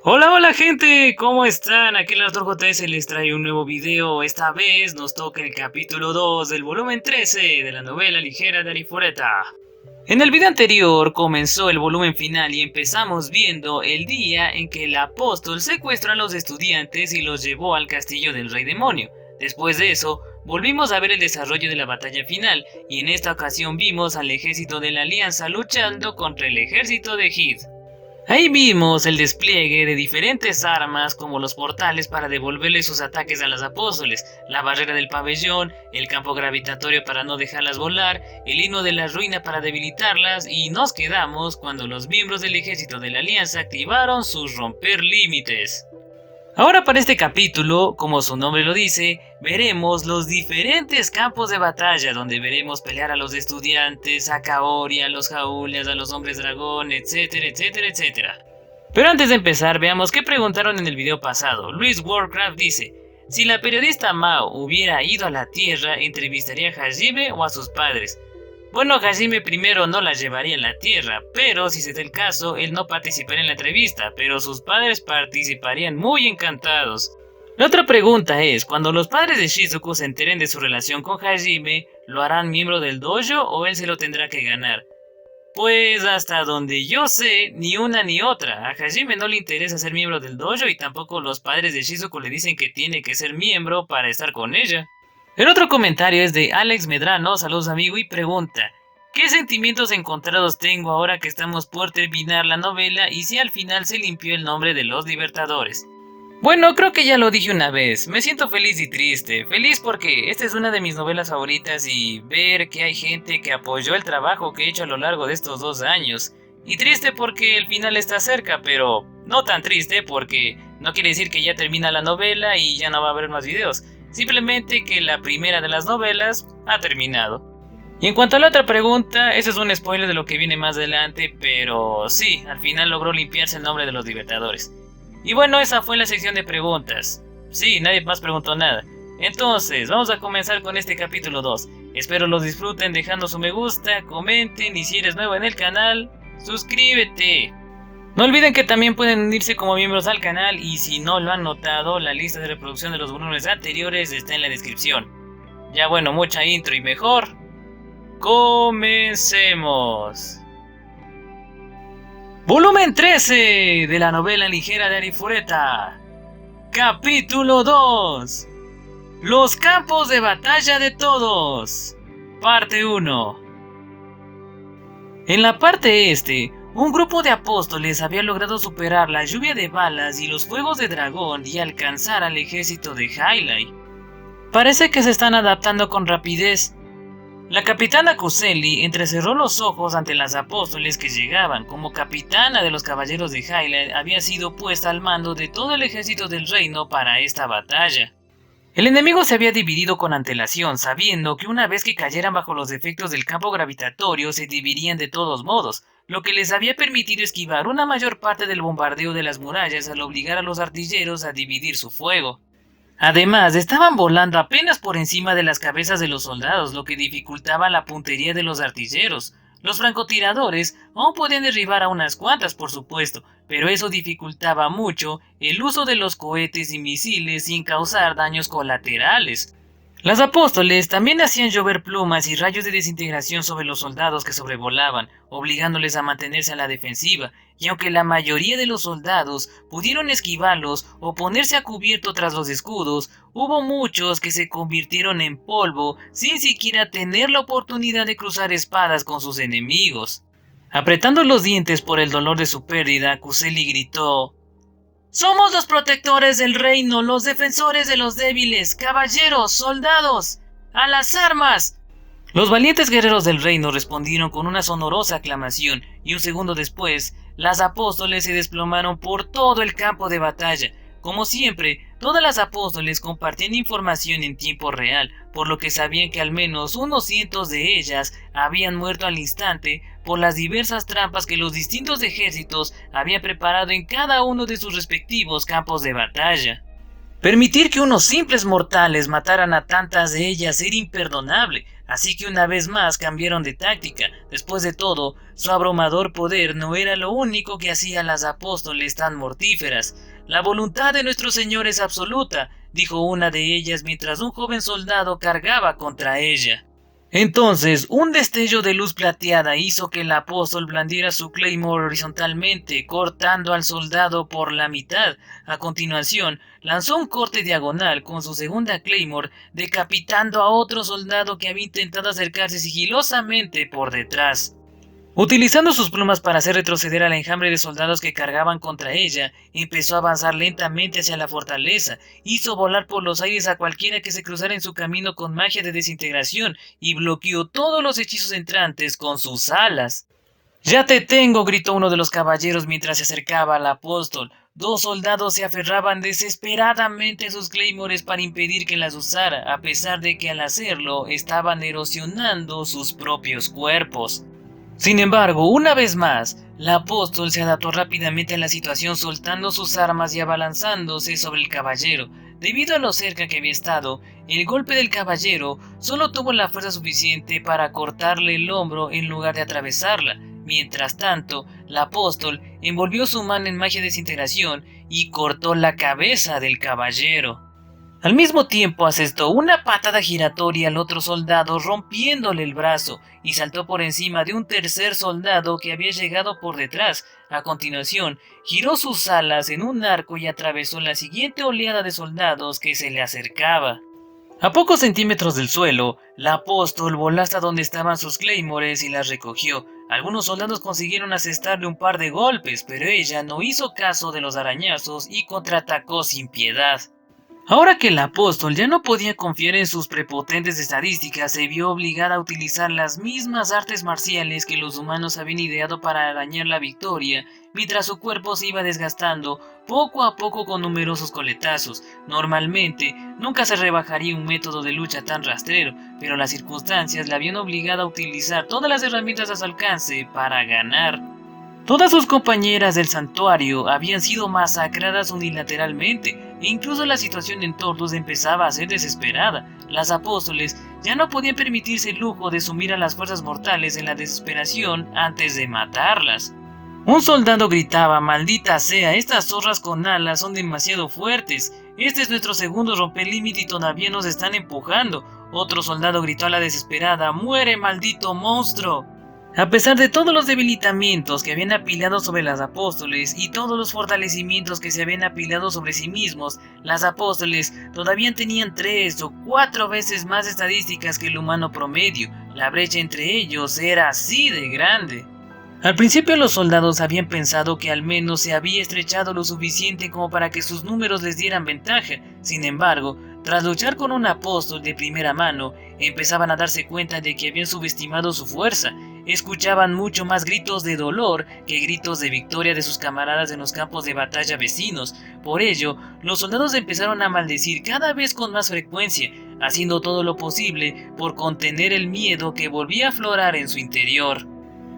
Hola, hola gente, ¿cómo están? Aquí el Arthur JS les trae un nuevo video. Esta vez nos toca el capítulo 2 del volumen 13 de la novela ligera de Arifureta. En el video anterior comenzó el volumen final y empezamos viendo el día en que el apóstol secuestró a los estudiantes y los llevó al castillo del rey demonio. Después de eso, volvimos a ver el desarrollo de la batalla final y en esta ocasión vimos al ejército de la Alianza luchando contra el ejército de Heath. Ahí vimos el despliegue de diferentes armas como los portales para devolverle sus ataques a los apóstoles, la barrera del pabellón, el campo gravitatorio para no dejarlas volar, el himno de la ruina para debilitarlas y nos quedamos cuando los miembros del ejército de la Alianza activaron sus romper límites. Ahora para este capítulo, como su nombre lo dice, veremos los diferentes campos de batalla donde veremos pelear a los estudiantes, a Kaori, a los Jaulias, a los hombres dragón, etcétera, etcétera, etcétera. Pero antes de empezar, veamos qué preguntaron en el video pasado. Luis Warcraft dice, si la periodista Mao hubiera ido a la Tierra, ¿entrevistaría a Hajime o a sus padres? Bueno, Hajime primero no la llevaría a la Tierra, pero si se da el caso, él no participaría en la entrevista, pero sus padres participarían muy encantados. La otra pregunta es, cuando los padres de Shizuku se enteren de su relación con Hajime, ¿lo harán miembro del dojo o él se lo tendrá que ganar? Pues hasta donde yo sé, ni una ni otra. A Hajime no le interesa ser miembro del dojo y tampoco los padres de Shizuku le dicen que tiene que ser miembro para estar con ella. El otro comentario es de Alex Medrano, saludos amigo, y pregunta, ¿qué sentimientos encontrados tengo ahora que estamos por terminar la novela y si al final se limpió el nombre de los Libertadores? Bueno, creo que ya lo dije una vez, me siento feliz y triste. Feliz porque esta es una de mis novelas favoritas y ver que hay gente que apoyó el trabajo que he hecho a lo largo de estos 2 años. Y triste porque el final está cerca, pero no tan triste porque no quiere decir que ya termina la novela y ya no va a haber más videos. Simplemente que la primera de las novelas ha terminado. Y en cuanto a la otra pregunta, eso es un spoiler de lo que viene más adelante, pero sí, al final logró limpiarse el nombre de los Libertadores. Y bueno, esa fue la sección de preguntas. Sí, nadie más preguntó nada. Entonces, vamos a comenzar con este capítulo 2. Espero los disfruten dejando su me gusta, comenten y si eres nuevo en el canal, suscríbete. No olviden que también pueden unirse como miembros al canal y si no lo han notado, la lista de reproducción de los volúmenes anteriores está en la descripción. Ya bueno, mucha intro y mejor. ¡Comencemos! Volumen 13 de la novela ligera de Arifureta. Capítulo 2. Los campos de batalla de todos. Parte 1. En la parte este, un grupo de apóstoles había logrado superar la lluvia de balas y los fuegos de dragón y alcanzar al ejército de Hylight. Parece que se están adaptando con rapidez. La capitana Kuseli entrecerró los ojos ante las apóstoles que llegaban. Como capitana de los caballeros de Hylight había sido puesta al mando de todo el ejército del reino para esta batalla. El enemigo se había dividido con antelación, sabiendo que una vez que cayeran bajo los efectos del campo gravitatorio se dividirían de todos modos, lo que les había permitido esquivar una mayor parte del bombardeo de las murallas al obligar a los artilleros a dividir su fuego. Además, estaban volando apenas por encima de las cabezas de los soldados, lo que dificultaba la puntería de los artilleros. Los francotiradores aún podían derribar a unas cuantas, por supuesto, pero eso dificultaba mucho el uso de los cohetes y misiles sin causar daños colaterales. Las apóstoles también hacían llover plumas y rayos de desintegración sobre los soldados que sobrevolaban, obligándoles a mantenerse a la defensiva, y aunque la mayoría de los soldados pudieron esquivarlos o ponerse a cubierto tras los escudos, hubo muchos que se convirtieron en polvo sin siquiera tener la oportunidad de cruzar espadas con sus enemigos. Apretando los dientes por el dolor de su pérdida, Kuseli gritó: ¡Somos los protectores del reino, los defensores de los débiles! ¡Caballeros, soldados! ¡A las armas! Los valientes guerreros del reino respondieron con una sonorosa aclamación, y un segundo después, las apóstoles se desplomaron por todo el campo de batalla. Como siempre, todas las apóstoles compartían información en tiempo real, por lo que sabían que al menos unos cientos de ellas habían muerto al instante por las diversas trampas que los distintos ejércitos habían preparado en cada uno de sus respectivos campos de batalla. Permitir que unos simples mortales mataran a tantas de ellas era imperdonable. así que una vez más cambiaron de táctica. Después de todo, su abrumador poder no era lo único que hacía a las apóstoles tan mortíferas. La voluntad de nuestro Señor es absoluta, dijo una de ellas mientras un joven soldado cargaba contra ella. Entonces, un destello de luz plateada hizo que el apóstol blandiera su claymore horizontalmente, cortando al soldado por la mitad. A continuación, lanzó un corte diagonal con su segunda claymore, decapitando a otro soldado que había intentado acercarse sigilosamente por detrás. Utilizando sus plumas para hacer retroceder al enjambre de soldados que cargaban contra ella, empezó a avanzar lentamente hacia la fortaleza, hizo volar por los aires a cualquiera que se cruzara en su camino con magia de desintegración y bloqueó todos los hechizos entrantes con sus alas. «¡Ya te tengo!», gritó uno de los caballeros mientras se acercaba al apóstol. Dos soldados se aferraban desesperadamente a sus claymores para impedir que las usara, a pesar de que al hacerlo estaban erosionando sus propios cuerpos. Sin embargo, una vez más, el apóstol se adaptó rápidamente a la situación, soltando sus armas y abalanzándose sobre el caballero. Debido a lo cerca que había estado, el golpe del caballero solo tuvo la fuerza suficiente para cortarle el hombro en lugar de atravesarla. Mientras tanto, el apóstol envolvió su mano en magia de desintegración y cortó la cabeza del caballero. Al mismo tiempo asestó una patada giratoria al otro soldado, rompiéndole el brazo, y saltó por encima de un tercer soldado que había llegado por detrás. A continuación, giró sus alas en un arco y atravesó la siguiente oleada de soldados que se le acercaba. A pocos centímetros del suelo, el apóstol voló hasta donde estaban sus claymores y las recogió. Algunos soldados consiguieron asestarle un par de golpes, pero ella no hizo caso de los arañazos y contraatacó sin piedad. Ahora que el apóstol ya no podía confiar en sus prepotentes estadísticas, se vio obligada a utilizar las mismas artes marciales que los humanos habían ideado para arañar la victoria, mientras su cuerpo se iba desgastando poco a poco con numerosos coletazos. Normalmente, nunca se rebajaría un método de lucha tan rastrero, pero las circunstancias la habían obligado a utilizar todas las herramientas a su alcance para ganar. Todas sus compañeras del santuario habían sido masacradas unilateralmente, e incluso la situación en Tortus empezaba a ser desesperada. Las apóstoles ya no podían permitirse el lujo de sumir a las fuerzas mortales en la desesperación antes de matarlas. Un soldado gritaba: «¡Maldita sea! Estas zorras con alas son demasiado fuertes. Este es nuestro segundo rompelímite y todavía nos están empujando». Otro soldado gritó a la desesperada: «¡Muere, maldito monstruo!». A pesar de todos los debilitamientos que habían apilado sobre las apóstoles y todos los fortalecimientos que se habían apilado sobre sí mismos, las apóstoles todavía tenían 3 o 4 veces más estadísticas que el humano promedio. La brecha entre ellos era así de grande. Al principio los soldados habían pensado que al menos se había estrechado lo suficiente como para que sus números les dieran ventaja. Sin embargo, tras luchar con un apóstol de primera mano, empezaban a darse cuenta de que habían subestimado su fuerza. Escuchaban mucho más gritos de dolor que gritos de victoria de sus camaradas en los campos de batalla vecinos. Por ello, los soldados empezaron a maldecir cada vez con más frecuencia, haciendo todo lo posible por contener el miedo que volvía a aflorar en su interior.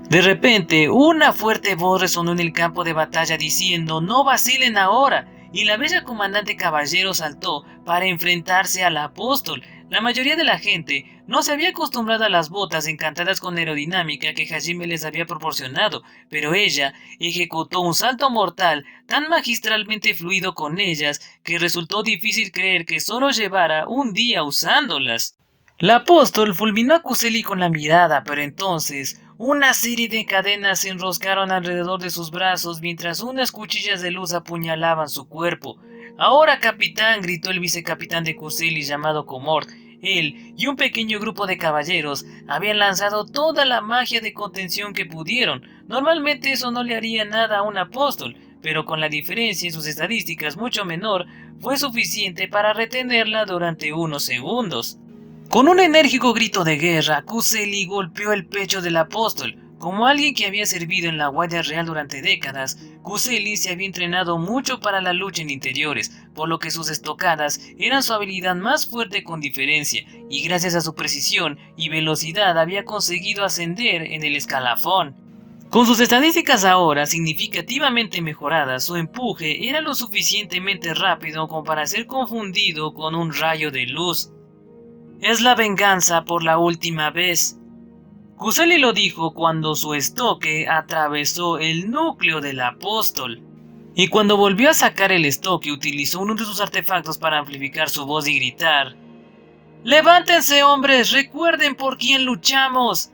De repente, una fuerte voz resonó en el campo de batalla diciendo: «¡No vacilen ahora!», y la bella comandante caballero saltó para enfrentarse al apóstol. La mayoría de la gente no se había acostumbrado a las botas encantadas con aerodinámica que Hajime les había proporcionado, pero ella ejecutó un salto mortal tan magistralmente fluido con ellas que resultó difícil creer que solo llevara un día usándolas. La apóstol fulminó a Kuseli con la mirada, pero entonces una serie de cadenas se enroscaron alrededor de sus brazos mientras unas cuchillas de luz apuñalaban su cuerpo. «Ahora, capitán», gritó el vicecapitán de Kuseli llamado Komort. Él y un pequeño grupo de caballeros habían lanzado toda la magia de contención que pudieron. Normalmente eso no le haría nada a un apóstol, pero con la diferencia en sus estadísticas mucho menor, fue suficiente para retenerla durante unos segundos. Con un enérgico grito de guerra, Kuseli golpeó el pecho del apóstol. Como alguien que había servido en la Guardia Real durante décadas, Kuseli se había entrenado mucho para la lucha en interiores, por lo que sus estocadas eran su habilidad más fuerte con diferencia, y gracias a su precisión y velocidad había conseguido ascender en el escalafón. Con sus estadísticas ahora significativamente mejoradas, su empuje era lo suficientemente rápido como para ser confundido con un rayo de luz. Es la venganza por la última vez. Kuseli lo dijo cuando su estoque atravesó el núcleo del apóstol. Y cuando volvió a sacar el estoque, utilizó uno de sus artefactos para amplificar su voz y gritar: ¡Levántense, hombres! ¡Recuerden por quién luchamos!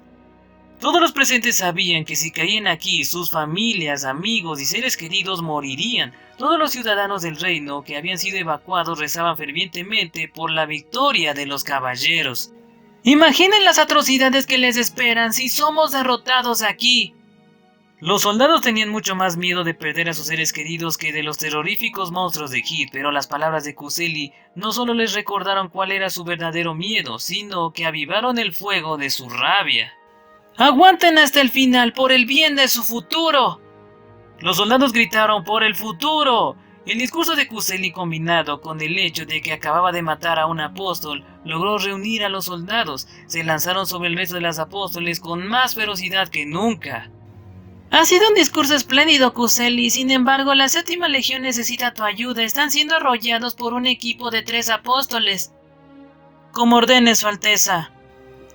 Todos los presentes sabían que si caían aquí, sus familias, amigos y seres queridos morirían. Todos los ciudadanos del reino que habían sido evacuados rezaban fervientemente por la victoria de los caballeros. Imaginen las atrocidades que les esperan si somos derrotados aquí. Los soldados tenían mucho más miedo de perder a sus seres queridos que de los terroríficos monstruos de Hit, pero las palabras de Kuseli no solo les recordaron cuál era su verdadero miedo, sino que avivaron el fuego de su rabia. ¡Aguanten hasta el final por el bien de su futuro! Los soldados gritaron: ¡por el futuro! El discurso de Kuseli, combinado con el hecho de que acababa de matar a un apóstol, logró reunir a los soldados. Se lanzaron sobre el resto de los apóstoles con más ferocidad que nunca. Ha sido un discurso espléndido, Kuseli. Sin embargo, la séptima legión necesita tu ayuda. Están siendo arrollados por un equipo de 3 apóstoles. Como ordene, Su Alteza.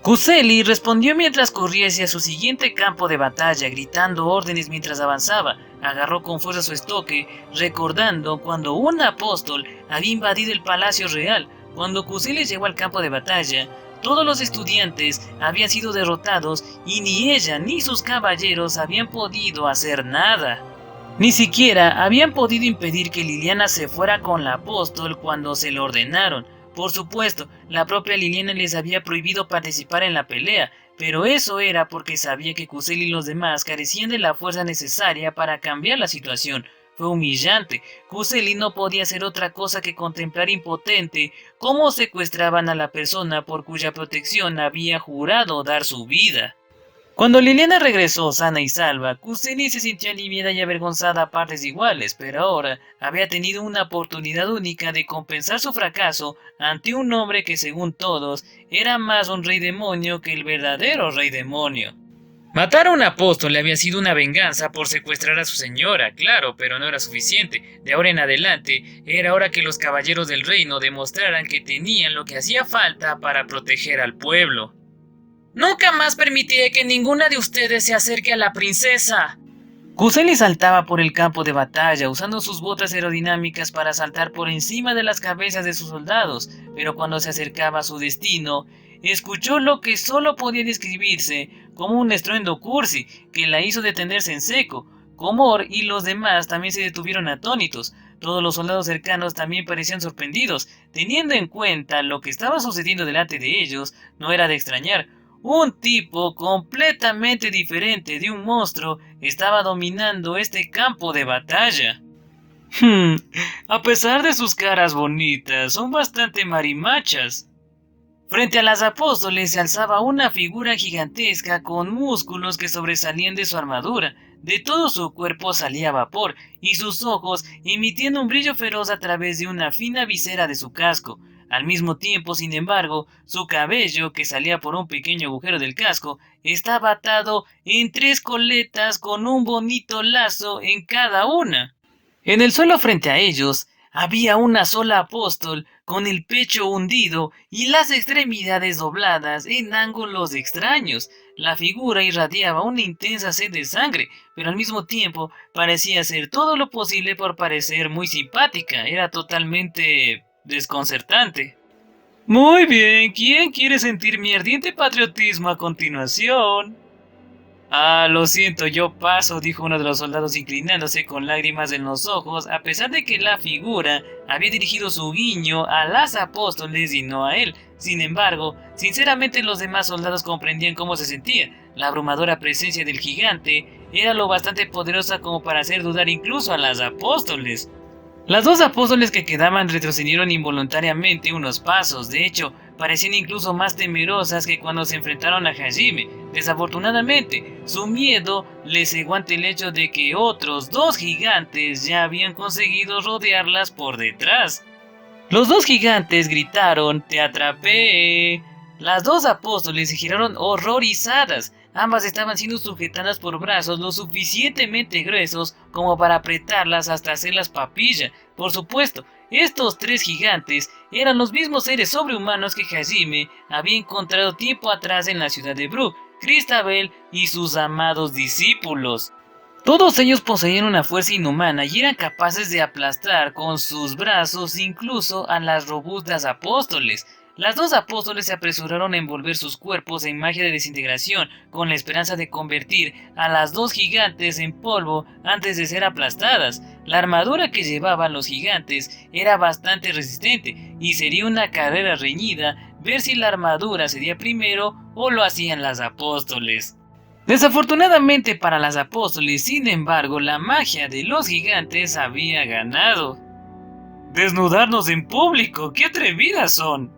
Kuseli respondió mientras corría hacia su siguiente campo de batalla, gritando órdenes mientras avanzaba. Agarró con fuerza su estoque, recordando cuando un apóstol había invadido el palacio real. Cuando Kuseli llegó al campo de batalla, todos los estudiantes habían sido derrotados y ni ella ni sus caballeros habían podido hacer nada. Ni siquiera habían podido impedir que Liliana se fuera con la apóstol cuando se lo ordenaron. Por supuesto, la propia Liliana les había prohibido participar en la pelea, pero eso era porque sabía que Kuseli y los demás carecían de la fuerza necesaria para cambiar la situación. Fue humillante. Kuseli no podía hacer otra cosa que contemplar impotente cómo secuestraban a la persona por cuya protección había jurado dar su vida. Cuando Liliana regresó sana y salva, Kuseli se sintió aliviada y avergonzada a partes iguales, pero ahora había tenido una oportunidad única de compensar su fracaso ante un hombre que, según todos, era más un rey demonio que el verdadero rey demonio. Matar a un apóstol le había sido una venganza por secuestrar a su señora, claro, pero no era suficiente. De ahora en adelante, era hora que los caballeros del reino demostraran que tenían lo que hacía falta para proteger al pueblo. ¡Nunca más permitiré que ninguna de ustedes se acerque a la princesa! Kuseli saltaba por el campo de batalla, usando sus botas aerodinámicas para saltar por encima de las cabezas de sus soldados, pero cuando se acercaba a su destino, escuchó lo que solo podía describirse como un estruendo cursi, que la hizo detenerse en seco. Comor y los demás también se detuvieron atónitos. Todos los soldados cercanos también parecían sorprendidos. Teniendo en cuenta lo que estaba sucediendo delante de ellos, no era de extrañar. Un tipo completamente diferente de un monstruo estaba dominando este campo de batalla. A pesar de sus caras bonitas, son bastante marimachas. Frente a las apóstoles se alzaba una figura gigantesca con músculos que sobresalían de su armadura. De todo su cuerpo salía vapor, y sus ojos emitían un brillo feroz a través de una fina visera de su casco. Al mismo tiempo, sin embargo, su cabello, que salía por un pequeño agujero del casco, estaba atado en 3 coletas con un bonito lazo en cada una. En el suelo frente a ellos había una sola apóstol con el pecho hundido y las extremidades dobladas en ángulos extraños. La figura irradiaba una intensa sed de sangre, pero al mismo tiempo parecía hacer todo lo posible por parecer muy simpática. Era totalmente desconcertante. Muy bien, ¿quién quiere sentir mi ardiente patriotismo a continuación? Lo siento, yo paso, dijo uno de los soldados inclinándose con lágrimas en los ojos, a pesar de que la figura había dirigido su guiño a las apóstoles y no a él. Sin embargo, sinceramente los demás soldados comprendían cómo se sentía. La abrumadora presencia del gigante era lo bastante poderosa como para hacer dudar incluso a las apóstoles. Las 2 apóstoles que quedaban retrocedieron involuntariamente unos pasos. De hecho, parecían incluso más temerosas que cuando se enfrentaron a Hajime. Desafortunadamente, su miedo les cegó ante el hecho de que otros 2 gigantes ya habían conseguido rodearlas por detrás. Los 2 gigantes gritaron: ¡te atrapé! Las 2 apóstoles se giraron horrorizadas. Ambas estaban siendo sujetadas por brazos lo suficientemente gruesos como para apretarlas hasta hacerlas papilla. Por supuesto, Estos tres gigantes eran los mismos seres sobrehumanos que Hajime había encontrado tiempo atrás en la ciudad de Brook, Cristabel y sus amados discípulos. Todos ellos poseían una fuerza inhumana y eran capaces de aplastar con sus brazos incluso a las robustas apóstoles. Las dos apóstoles se apresuraron a envolver sus cuerpos en magia de desintegración con la esperanza de convertir a las dos gigantes en polvo antes de ser aplastadas. La armadura que llevaban los gigantes era bastante resistente y sería una carrera reñida ver si la armadura sería primero o lo hacían las apóstoles. Desafortunadamente para las apóstoles, sin embargo, la magia de los gigantes había ganado. Desnudarnos en público, ¡qué atrevidas son!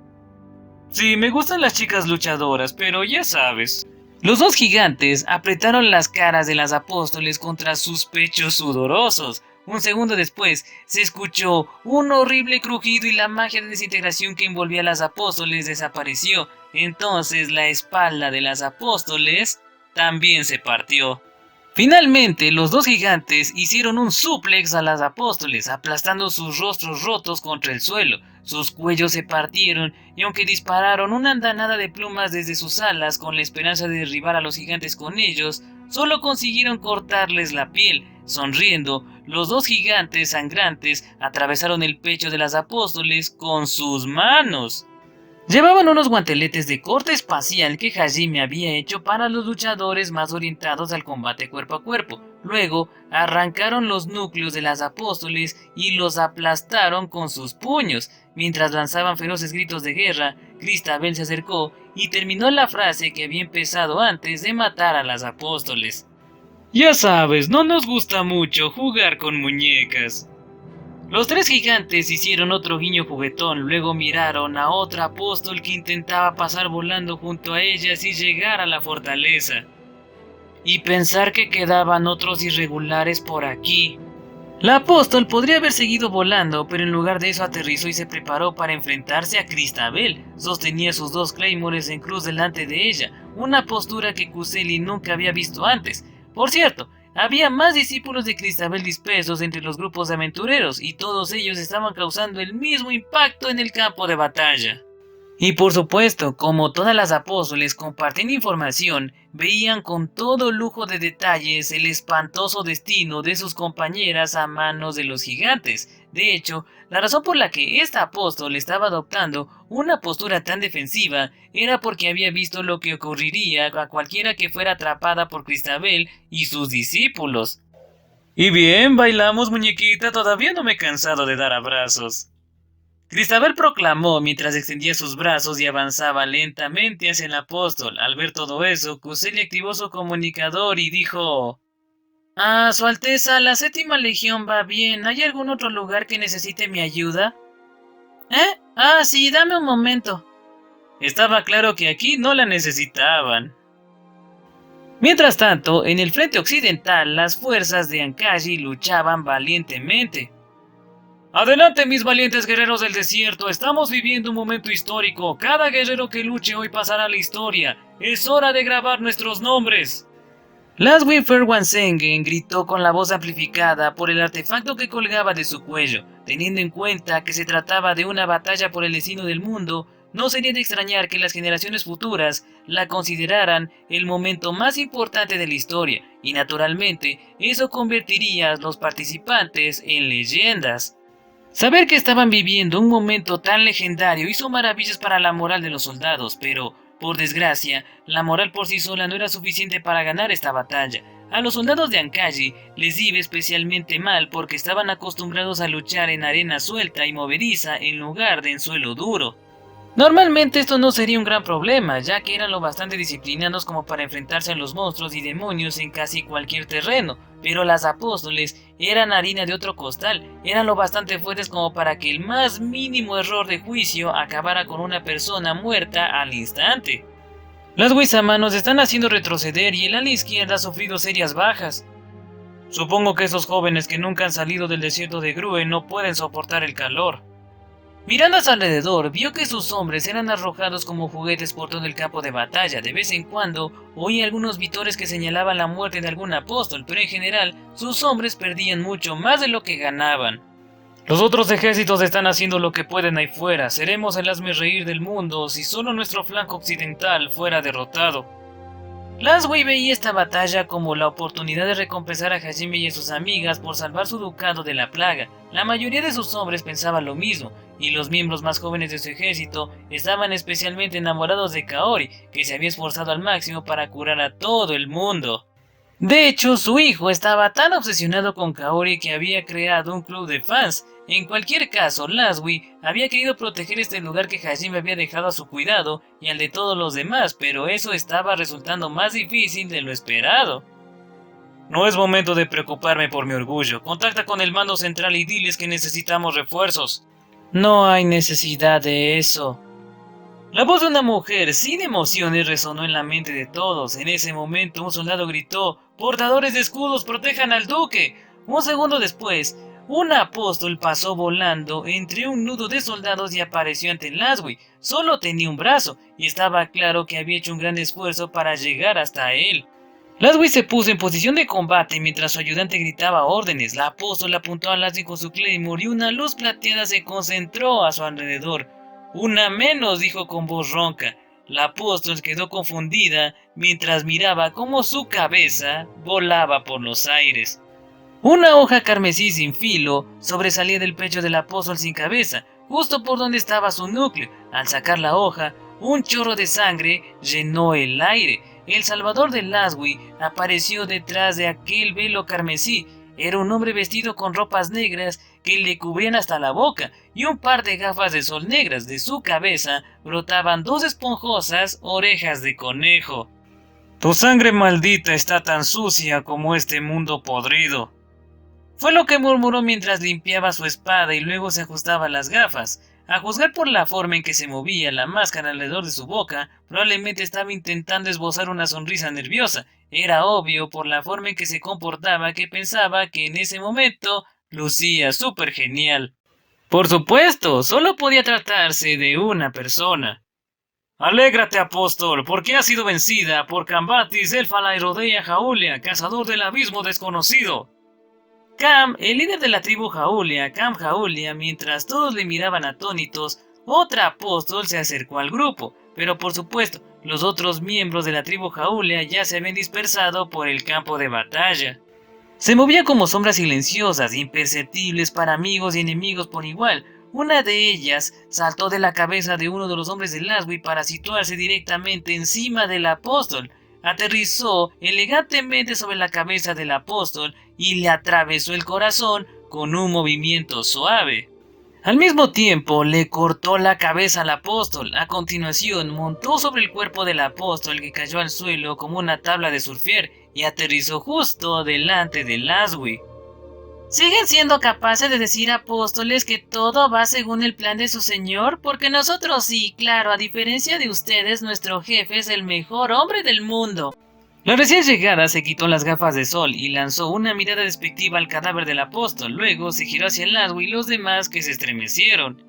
Sí, me gustan las chicas luchadoras, pero ya sabes. Los dos gigantes apretaron las caras de las apóstoles contra sus pechos sudorosos. Un segundo después, se escuchó un horrible crujido y la magia de desintegración que envolvía a las apóstoles desapareció. Entonces la espalda de las apóstoles también se partió. Finalmente, los dos gigantes hicieron un suplex a las apóstoles, aplastando sus rostros rotos contra el suelo. Sus cuellos se partieron y aunque dispararon una andanada de plumas desde sus alas con la esperanza de derribar a los gigantes con ellos, solo consiguieron cortarles la piel. Sonriendo, los dos gigantes sangrantes atravesaron el pecho de las apóstoles con sus manos. Llevaban unos guanteletes de corte espacial que Hajime había hecho para los luchadores más orientados al combate cuerpo a cuerpo. Luego arrancaron los núcleos de las apóstoles y los aplastaron con sus puños. Mientras lanzaban feroces gritos de guerra, Cristabel se acercó y terminó la frase que había empezado antes de matar a las apóstoles. Ya sabes, no nos gusta mucho jugar con muñecas. Los tres gigantes hicieron otro guiño juguetón, luego miraron a otra apóstol que intentaba pasar volando junto a ellas y llegar a la fortaleza. Y pensar que quedaban otros irregulares por aquí. La apóstol podría haber seguido volando, pero en lugar de eso aterrizó y se preparó para enfrentarse a Cristabel. Sostenía sus dos claymores en cruz delante de ella, una postura que Kuseli nunca había visto antes. Por cierto, había más discípulos de Cristabel dispersos entre los grupos de aventureros y todos ellos estaban causando el mismo impacto en el campo de batalla. Y por supuesto, como todas las apóstoles compartían información, veían con todo lujo de detalles el espantoso destino de sus compañeras a manos de los gigantes. De hecho, la razón por la que esta apóstol estaba adoptando una postura tan defensiva era porque había visto lo que ocurriría a cualquiera que fuera atrapada por Cristabel y sus discípulos. Y bien, bailamos, muñequita, todavía no me he cansado de dar abrazos. Cristabel proclamó mientras extendía sus brazos y avanzaba lentamente hacia el apóstol. Al ver todo eso, Kuseli activó su comunicador y dijo: Su Alteza, la séptima legión va bien. ¿Hay algún otro lugar que necesite mi ayuda? Sí, dame un momento. Estaba claro que aquí no la necesitaban. Mientras tanto, en el frente occidental, las fuerzas de Ankaji luchaban valientemente. Adelante, mis valientes guerreros del desierto, estamos viviendo un momento histórico. Cada guerrero que luche hoy pasará a la historia. Es hora de grabar nuestros nombres. Laswin Ferwansengen gritó con la voz amplificada por el artefacto que colgaba de su cuello. Teniendo en cuenta que se trataba de una batalla por el destino del mundo, no sería de extrañar que las generaciones futuras la consideraran el momento más importante de la historia, y naturalmente eso convertiría a los participantes en leyendas. Saber que estaban viviendo un momento tan legendario hizo maravillas para la moral de los soldados, pero, por desgracia, la moral por sí sola no era suficiente para ganar esta batalla. A los soldados de Ankaji les iba especialmente mal porque estaban acostumbrados a luchar en arena suelta y movediza en lugar de en suelo duro. Normalmente esto no sería un gran problema, ya que eran lo bastante disciplinados como para enfrentarse a los monstruos y demonios en casi cualquier terreno, pero las apóstoles eran harina de otro costal, eran lo bastante fuertes como para que el más mínimo error de juicio acabara con una persona muerta al instante. Las Wisama nos están haciendo retroceder y el ala izquierda ha sufrido serias bajas. Supongo que esos jóvenes que nunca han salido del desierto de Grue no pueden soportar el calor. Mirando a su alrededor, vio que sus hombres eran arrojados como juguetes por todo el campo de batalla. De vez en cuando, oía algunos vítores que señalaban la muerte de algún apóstol, pero en general, sus hombres perdían mucho más de lo que ganaban. Los otros ejércitos están haciendo lo que pueden ahí fuera. Seremos el hazmerreír del mundo si solo nuestro flanco occidental fuera derrotado. Laswey veía esta batalla como la oportunidad de recompensar a Hajime y a sus amigas por salvar su ducado de la plaga. La mayoría de sus hombres pensaban lo mismo, y los miembros más jóvenes de su ejército estaban especialmente enamorados de Kaori, que se había esforzado al máximo para curar a todo el mundo. De hecho, su hijo estaba tan obsesionado con Kaori que había creado un club de fans. En cualquier caso, Laswey había querido proteger este lugar que Hajime había dejado a su cuidado y al de todos los demás, pero eso estaba resultando más difícil de lo esperado. No es momento de preocuparme por mi orgullo. Contacta con el mando central y diles que necesitamos refuerzos. No hay necesidad de eso. La voz de una mujer sin emociones resonó en la mente de todos. En ese momento un soldado gritó: «¡Portadores de escudos, protejan al duque!». Un segundo después, un apóstol pasó volando entre un nudo de soldados y apareció ante Laswey. Solo tenía un brazo, y estaba claro que había hecho un gran esfuerzo para llegar hasta él. Laswey se puso en posición de combate mientras su ayudante gritaba órdenes. La apóstol apuntó a Laswey con su claymore y una luz plateada se concentró a su alrededor. «Una menos», dijo con voz ronca. La apóstol quedó confundida mientras miraba cómo su cabeza volaba por los aires. Una hoja carmesí sin filo sobresalía del pecho del apóstol sin cabeza, justo por donde estaba su núcleo. Al sacar la hoja, un chorro de sangre llenó el aire. El salvador de Laswey apareció detrás de aquel velo carmesí. Era un hombre vestido con ropas negras que le cubrían hasta la boca y un par de gafas de sol negras. De su cabeza brotaban dos esponjosas orejas de conejo. «Tu sangre maldita está tan sucia como este mundo podrido», fue lo que murmuró mientras limpiaba su espada y luego se ajustaba las gafas. A juzgar por la forma en que se movía la máscara alrededor de su boca, probablemente estaba intentando esbozar una sonrisa nerviosa. Era obvio por la forma en que se comportaba que pensaba que en ese momento lucía súper genial. Por supuesto, solo podía tratarse de una persona. «Alégrate, apóstol, porque has sido vencida por Cambatis Elfalai Rodea Jaulia, cazador del abismo desconocido». Cam, el líder de la tribu Jaulia, Cam Jaulia, mientras todos le miraban atónitos, otra apóstol se acercó al grupo, pero por supuesto, los otros miembros de la tribu Jaulia ya se habían dispersado por el campo de batalla. Se movía como sombras silenciosas, imperceptibles para amigos y enemigos por igual. Una de ellas saltó de la cabeza de uno de los hombres de Laswey para situarse directamente encima del apóstol. Aterrizó elegantemente sobre la cabeza del apóstol y le atravesó el corazón con un movimiento suave. Al mismo tiempo le cortó la cabeza al apóstol. A continuación montó sobre el cuerpo del apóstol, que cayó al suelo como una tabla de surfear y aterrizó justo delante de Laswey. ¿Siguen siendo capaces de decir, apóstoles, que todo va según el plan de su señor? Porque nosotros sí, claro, a diferencia de ustedes, nuestro jefe es el mejor hombre del mundo. La recién llegada se quitó las gafas de sol y lanzó una mirada despectiva al cadáver del apóstol. Luego se giró hacia Laswey y los demás, que se estremecieron.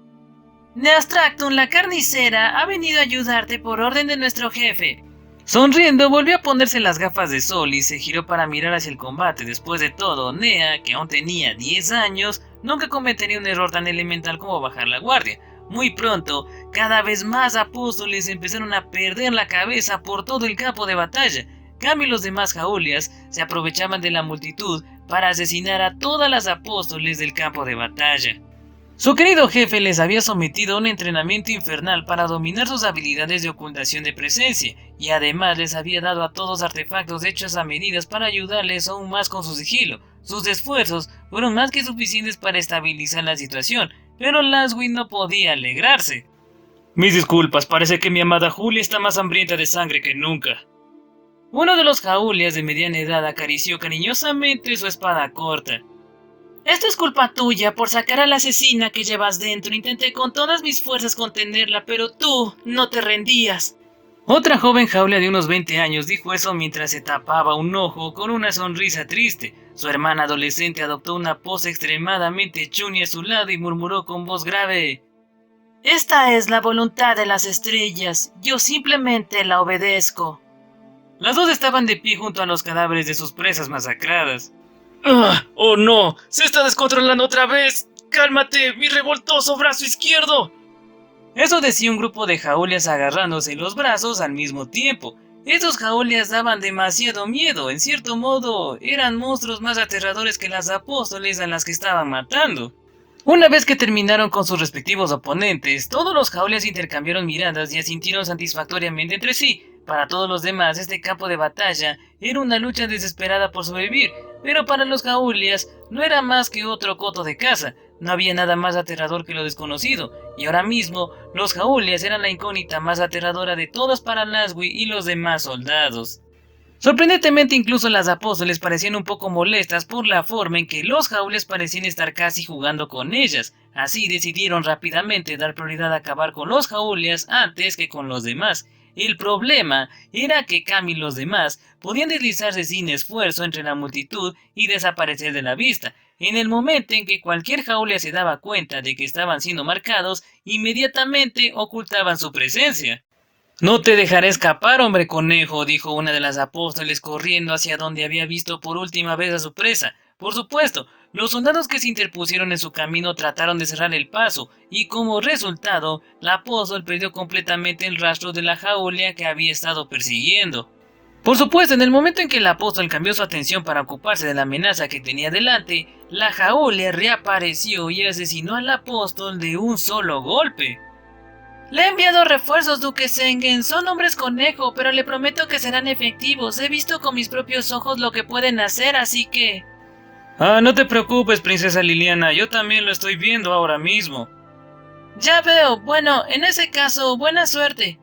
«Neastractum, la carnicera, ha venido a ayudarte por orden de nuestro jefe». Sonriendo, volvió a ponerse las gafas de sol y se giró para mirar hacia el combate. Después de todo, Nea, que aún tenía 10 años, nunca cometería un error tan elemental como bajar la guardia. Muy pronto, cada vez más apóstoles empezaron a perder la cabeza por todo el campo de batalla. Cam y los demás Jaulias se aprovechaban de la multitud para asesinar a todas las apóstoles del campo de batalla. Su querido jefe les había sometido a un entrenamiento infernal para dominar sus habilidades de ocultación de presencia, y además les había dado a todos artefactos hechos a medidas para ayudarles aún más con su sigilo. Sus esfuerzos fueron más que suficientes para estabilizar la situación, pero Laswey no podía alegrarse. «Mis disculpas, parece que mi amada Julia está más hambrienta de sangre que nunca». Uno de los Jaulias de mediana edad acarició cariñosamente su espada corta. «Esto es culpa tuya por sacar a la asesina que llevas dentro. Intenté con todas mis fuerzas contenerla, pero tú no te rendías». Otra joven Jaulia de unos 20 años dijo eso mientras se tapaba un ojo con una sonrisa triste. Su hermana adolescente adoptó una pose extremadamente chuni a su lado y murmuró con voz grave: «Esta es la voluntad de las estrellas. Yo simplemente la obedezco». Las dos estaban de pie junto a los cadáveres de sus presas masacradas. «¡Oh no! ¡Se está descontrolando otra vez! ¡Cálmate, mi revoltoso brazo izquierdo! Eso decía un grupo de Jaolias agarrándose los brazos al mismo tiempo. Estos Jaolias daban demasiado miedo, en cierto modo eran monstruos más aterradores que las apóstoles a las que estaban matando. Una vez que terminaron con sus respectivos oponentes, todos los Jaolias intercambiaron miradas y asintieron satisfactoriamente entre sí. Para todos los demás, este campo de batalla era una lucha desesperada por sobrevivir, pero para los Jaolias no era más que otro coto de caza. No había nada más aterrador que lo desconocido, y ahora mismo los Jaolias eran la incógnita más aterradora de todas para Laswie y los demás soldados. Sorprendentemente, incluso las apóstoles parecían un poco molestas por la forma en que los Jaolias parecían estar casi jugando con ellas. Así decidieron rápidamente dar prioridad a acabar con los Jaolias antes que con los demás. El problema era que Cam y los demás podían deslizarse sin esfuerzo entre la multitud y desaparecer de la vista. En el momento en que cualquier Jaolia se daba cuenta de que estaban siendo marcados, inmediatamente ocultaban su presencia. «No te dejaré escapar, hombre conejo», dijo una de las apóstoles corriendo hacia donde había visto por última vez a su presa. Por supuesto, los soldados que se interpusieron en su camino trataron de cerrar el paso, y como resultado, la apóstol perdió completamente el rastro de la Jaolia que había estado persiguiendo. Por supuesto, en el momento en que el apóstol cambió su atención para ocuparse de la amenaza que tenía delante, la Jaolia reapareció y asesinó al apóstol de un solo golpe. «Le he enviado refuerzos, Duque Sengen. Son hombres conejo, pero le prometo que serán efectivos. He visto con mis propios ojos lo que pueden hacer, así que...» «No te preocupes, princesa Liliana. Yo también lo estoy viendo ahora mismo». «Ya veo. Bueno, en ese caso, buena suerte».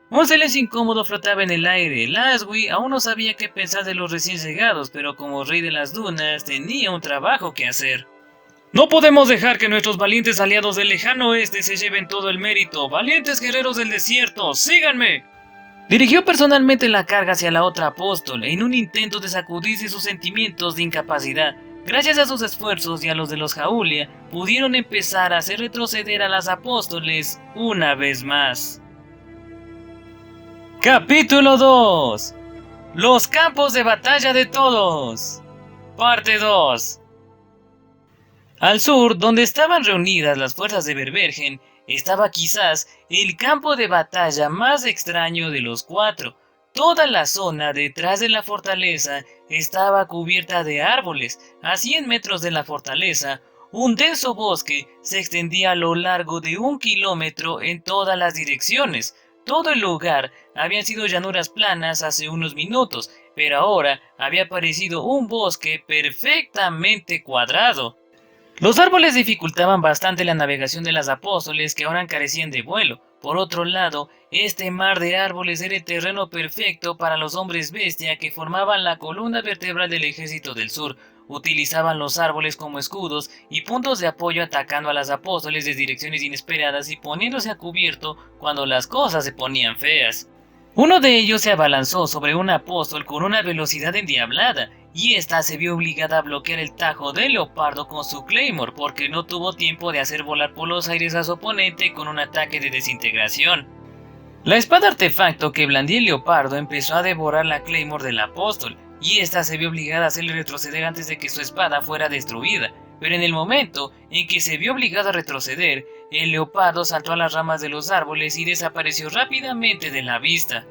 Un silencio incómodo flotaba en el aire. Laswie aún no sabía qué pensar de los recién llegados, pero como rey de las dunas tenía un trabajo que hacer. «No podemos dejar que nuestros valientes aliados del lejano oeste se lleven todo el mérito. Valientes guerreros del desierto, síganme». Dirigió personalmente la carga hacia la otra apóstol, en un intento de sacudirse sus sentimientos de incapacidad. Gracias a sus esfuerzos y a los de los Jaolia, pudieron empezar a hacer retroceder a las apóstoles una vez más. Capítulo 2. Los campos de batalla de todos. Parte 2. Al sur, donde estaban reunidas las fuerzas de Berbergen, estaba quizás el campo de batalla más extraño de los cuatro. Toda la zona detrás de la fortaleza estaba cubierta de árboles. A 100 metros de la fortaleza, un denso bosque se extendía a lo largo de 1 kilómetro en todas las direcciones. Todo el lugar habían sido llanuras planas hace unos minutos, pero ahora había aparecido un bosque perfectamente cuadrado. Los árboles dificultaban bastante la navegación de las apóstoles, que ahora carecían de vuelo. Por otro lado, este mar de árboles era el terreno perfecto para los hombres bestia que formaban la columna vertebral del ejército del sur. Utilizaban los árboles como escudos y puntos de apoyo, atacando a las apóstoles desde direcciones inesperadas y poniéndose a cubierto cuando las cosas se ponían feas. Uno de ellos se abalanzó sobre un apóstol con una velocidad endiablada, y ésta se vio obligada a bloquear el tajo del leopardo con su Claymore porque no tuvo tiempo de hacer volar por los aires a su oponente con un ataque de desintegración. La espada artefacto que blandía el leopardo empezó a devorar la Claymore del apóstol, y ésta se vio obligada a hacerle retroceder antes de que su espada fuera destruida. Pero en el momento en que se vio obligado a retroceder, el leopardo saltó a las ramas de los árboles y desapareció rápidamente de la vista.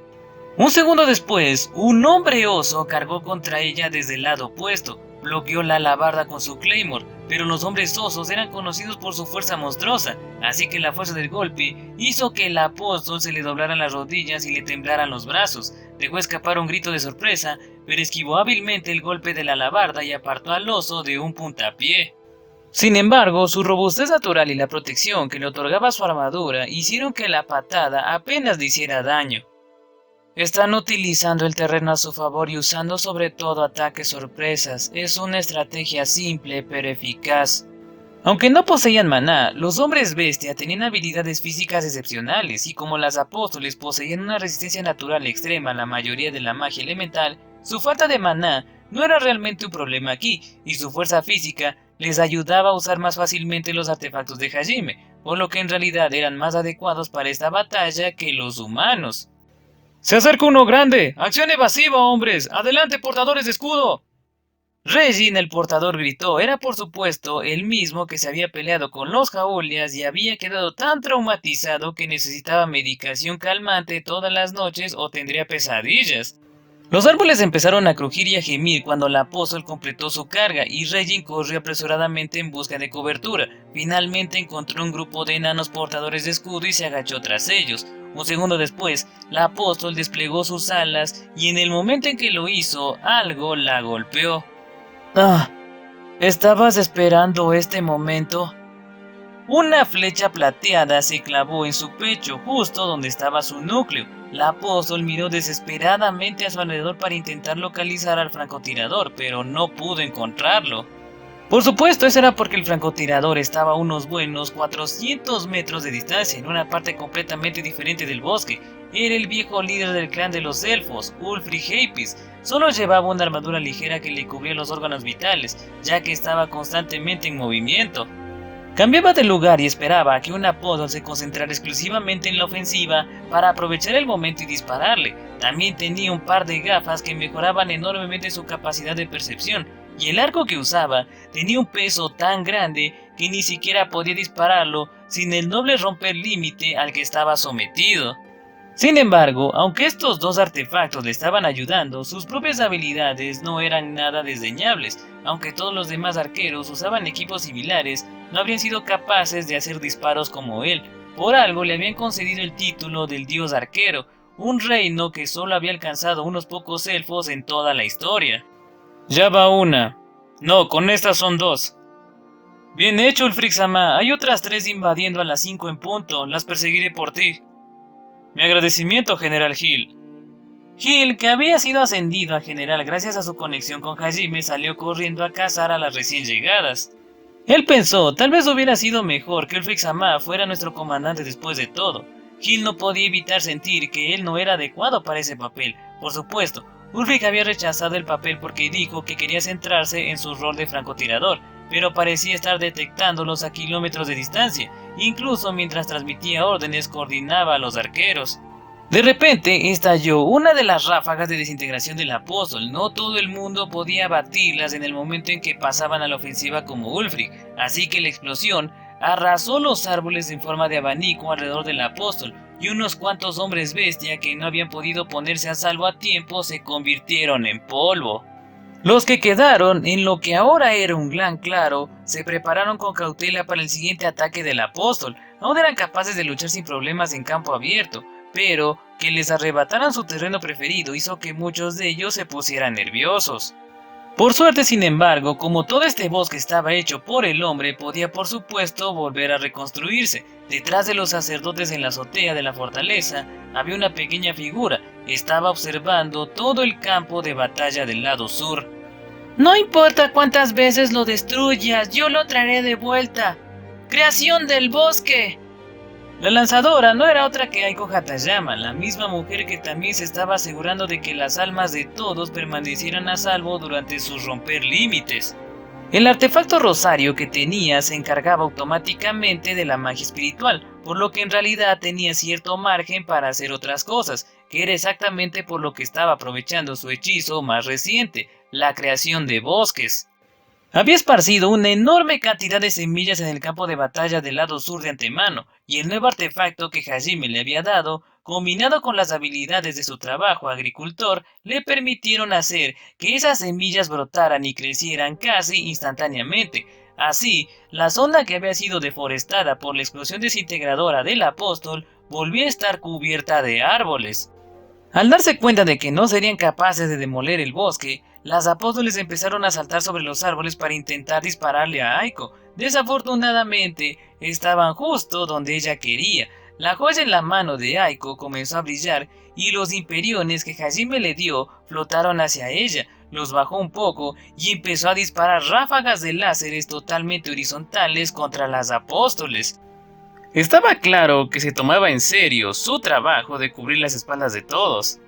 Un segundo después, un hombre oso cargó contra ella desde el lado opuesto. Bloqueó la alabarda con su Claymore, pero los hombres osos eran conocidos por su fuerza monstruosa, así que la fuerza del golpe hizo que el apóstol se le doblaran las rodillas y le temblaran los brazos. Dejó escapar un grito de sorpresa, pero esquivó hábilmente el golpe de la alabarda y apartó al oso de un puntapié. Sin embargo, su robustez natural y la protección que le otorgaba su armadura hicieron que la patada apenas le hiciera daño. Están utilizando el terreno a su favor y usando sobre todo ataques sorpresas. Es una estrategia simple pero eficaz. Aunque no poseían maná, los hombres bestia tenían habilidades físicas excepcionales, y como las apóstoles poseían una resistencia natural extrema a la mayoría de la magia elemental, su falta de maná no era realmente un problema aquí, y su fuerza física les ayudaba a usar más fácilmente los artefactos de Hajime, por lo que en realidad eran más adecuados para esta batalla que los humanos. ¡Se acerca uno grande! ¡Acción evasiva, hombres! ¡Adelante, portadores de escudo! Regin, el portador, gritó. Era por supuesto el mismo que se había peleado con los Jaolias y había quedado tan traumatizado que necesitaba medicación calmante todas las noches o tendría pesadillas. Los árboles empezaron a crujir y a gemir cuando la apóstol completó su carga y Regin corrió apresuradamente en busca de cobertura. Finalmente encontró un grupo de enanos portadores de escudo y se agachó tras ellos. Un segundo después, la apóstol desplegó sus alas y en el momento en que lo hizo, algo la golpeó. «Ah, ¿estabas esperando este momento?» Una flecha plateada se clavó en su pecho, justo donde estaba su núcleo. La apóstol miró desesperadamente a su alrededor para intentar localizar al francotirador, pero no pudo encontrarlo. Por supuesto, eso era porque el francotirador estaba a unos buenos 400 metros de distancia, en una parte completamente diferente del bosque. Era el viejo líder del clan de los elfos, Ulfric Heipis. Solo llevaba una armadura ligera que le cubría los órganos vitales, ya que estaba constantemente en movimiento. Cambiaba de lugar y esperaba a que un apóstol se concentrara exclusivamente en la ofensiva para aprovechar el momento y dispararle. También tenía un par de gafas que mejoraban enormemente su capacidad de percepción, y el arco que usaba tenía un peso tan grande que ni siquiera podía dispararlo sin el doble romper límite al que estaba sometido. Sin embargo, aunque estos dos artefactos le estaban ayudando, sus propias habilidades no eran nada desdeñables. Aunque todos los demás arqueros usaban equipos similares, no habrían sido capaces de hacer disparos como él. Por algo le habían concedido el título del dios arquero, un reino que solo había alcanzado unos pocos elfos en toda la historia. Ya va una. No, con estas son dos. Bien hecho, Ulfric-sama. Hay otras 3 invadiendo a las 5 en punto. Las perseguiré por ti. Mi agradecimiento, General Hill. Hill, que había sido ascendido a general gracias a su conexión con Hajime, salió corriendo a cazar a las recién llegadas. Él pensó, tal vez hubiera sido mejor que Ulfric-sama fuera nuestro comandante después de todo. Hill no podía evitar sentir que él no era adecuado para ese papel. Por supuesto, Ulfric había rechazado el papel porque dijo que quería centrarse en su rol de francotirador, pero parecía estar detectándolos a kilómetros de distancia. Incluso mientras transmitía órdenes coordinaba a los arqueros. De repente estalló una de las ráfagas de desintegración del apóstol. No todo el mundo podía batirlas en el momento en que pasaban a la ofensiva como Ulfric, así que la explosión arrasó los árboles en forma de abanico alrededor del apóstol, y unos cuantos hombres bestia que no habían podido ponerse a salvo a tiempo se convirtieron en polvo. Los que quedaron en lo que ahora era un gran claro se prepararon con cautela para el siguiente ataque del apóstol. Aún eran capaces de luchar sin problemas en campo abierto, pero que les arrebataran su terreno preferido hizo que muchos de ellos se pusieran nerviosos. Por suerte, sin embargo, como todo este bosque estaba hecho por el hombre, podía por supuesto volver a reconstruirse. Detrás de los sacerdotes en la azotea de la fortaleza había una pequeña figura. Estaba observando todo el campo de batalla del lado sur. «No importa cuántas veces lo destruyas, yo lo traeré de vuelta. ¡Creación del bosque!». La lanzadora no era otra que Aiko Hatayama, la misma mujer que también se estaba asegurando de que las almas de todos permanecieran a salvo durante sus romper límites. El artefacto rosario que tenía se encargaba automáticamente de la magia espiritual, por lo que en realidad tenía cierto margen para hacer otras cosas, que era exactamente por lo que estaba aprovechando su hechizo más reciente, la creación de bosques. Había esparcido una enorme cantidad de semillas en el campo de batalla del lado sur de antemano, y el nuevo artefacto que Hajime le había dado, combinado con las habilidades de su trabajo agricultor, le permitieron hacer que esas semillas brotaran y crecieran casi instantáneamente. Así, la zona que había sido deforestada por la explosión desintegradora del apóstol volvió a estar cubierta de árboles. Al darse cuenta de que no serían capaces de demoler el bosque, las apóstoles empezaron a saltar sobre los árboles para intentar dispararle a Aiko. Desafortunadamente, estaban justo donde ella quería. La joya en la mano de Aiko comenzó a brillar y los imperiones que Hajime le dio flotaron hacia ella. Los bajó un poco y empezó a disparar ráfagas de láseres totalmente horizontales contra las apóstoles. Estaba claro que se tomaba en serio su trabajo de cubrir las espaldas de todos.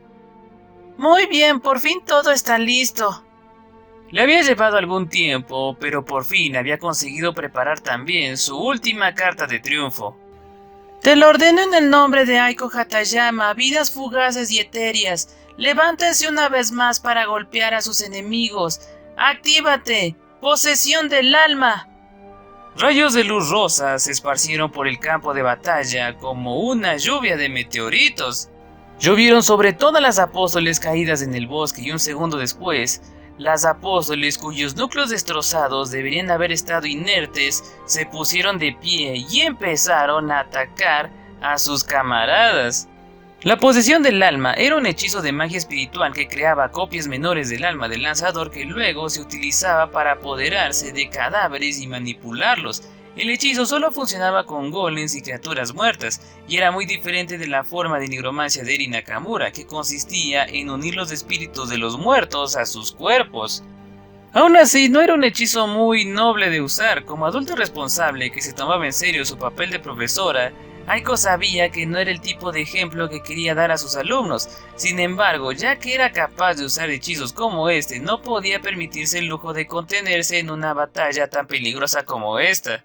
«Muy bien, por fin todo está listo». Le había llevado algún tiempo, pero por fin había conseguido preparar también su última carta de triunfo. «Te lo ordeno en el nombre de Aiko Hatayama, vidas fugaces y etéreas. Levántense una vez más para golpear a sus enemigos. ¡Actívate! ¡Posesión del alma! Rayos de luz rosa se esparcieron por el campo de batalla como una lluvia de meteoritos. Llovieron sobre todas las apóstoles caídas en el bosque y un segundo después, las apóstoles cuyos núcleos destrozados deberían haber estado inertes se pusieron de pie y empezaron a atacar a sus camaradas. La posesión del alma era un hechizo de magia espiritual que creaba copias menores del alma del lanzador que luego se utilizaba para apoderarse de cadáveres y manipularlos. El hechizo solo funcionaba con golems y criaturas muertas, y era muy diferente de la forma de nigromancia de Eri Nakamura, que consistía en unir los espíritus de los muertos a sus cuerpos. Aún así, no era un hechizo muy noble de usar. Como adulta responsable que se tomaba en serio su papel de profesora, Aiko sabía que no era el tipo de ejemplo que quería dar a sus alumnos. Sin embargo, ya que era capaz de usar hechizos como este, no podía permitirse el lujo de contenerse en una batalla tan peligrosa como esta.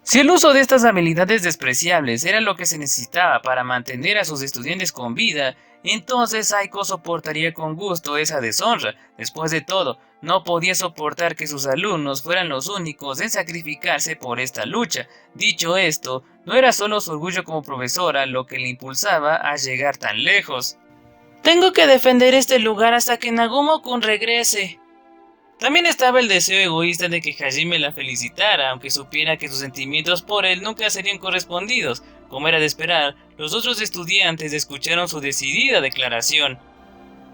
Si el uso de estas habilidades despreciables era lo que se necesitaba para mantener a sus estudiantes con vida, entonces Aiko soportaría con gusto esa deshonra. Después de todo, no podía soportar que sus alumnos fueran los únicos en sacrificarse por esta lucha. Dicho esto, no era solo su orgullo como profesora lo que le impulsaba a llegar tan lejos. Tengo que defender este lugar hasta que Nagumo-kun regrese. También estaba el deseo egoísta de que Hajime la felicitara, aunque supiera que sus sentimientos por él nunca serían correspondidos. Como era de esperar, los otros estudiantes escucharon su decidida declaración.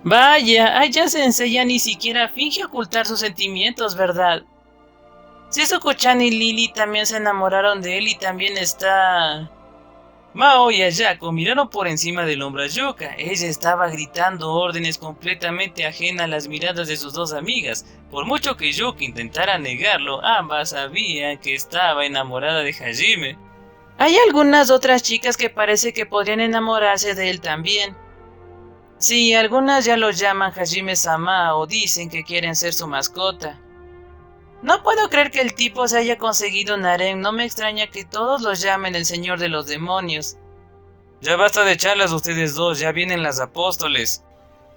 Vaya, Aya-sensei ya ni siquiera finge ocultar sus sentimientos, ¿verdad? Shizuko-chan y Lily también se enamoraron de él y también está... Mao y Ayako miraron por encima del hombro a Yuka. Ella estaba gritando órdenes completamente ajenas a las miradas de sus dos amigas. Por mucho que Yuka intentara negarlo, ambas sabían que estaba enamorada de Hajime. Hay algunas otras chicas que parece que podrían enamorarse de él también. Sí, algunas ya lo llaman Hajime-sama o dicen que quieren ser su mascota. No puedo creer que el tipo se haya conseguido un harem, no me extraña que todos los llamen el señor de los demonios. Ya basta de charlas ustedes dos, ya vienen las apóstoles.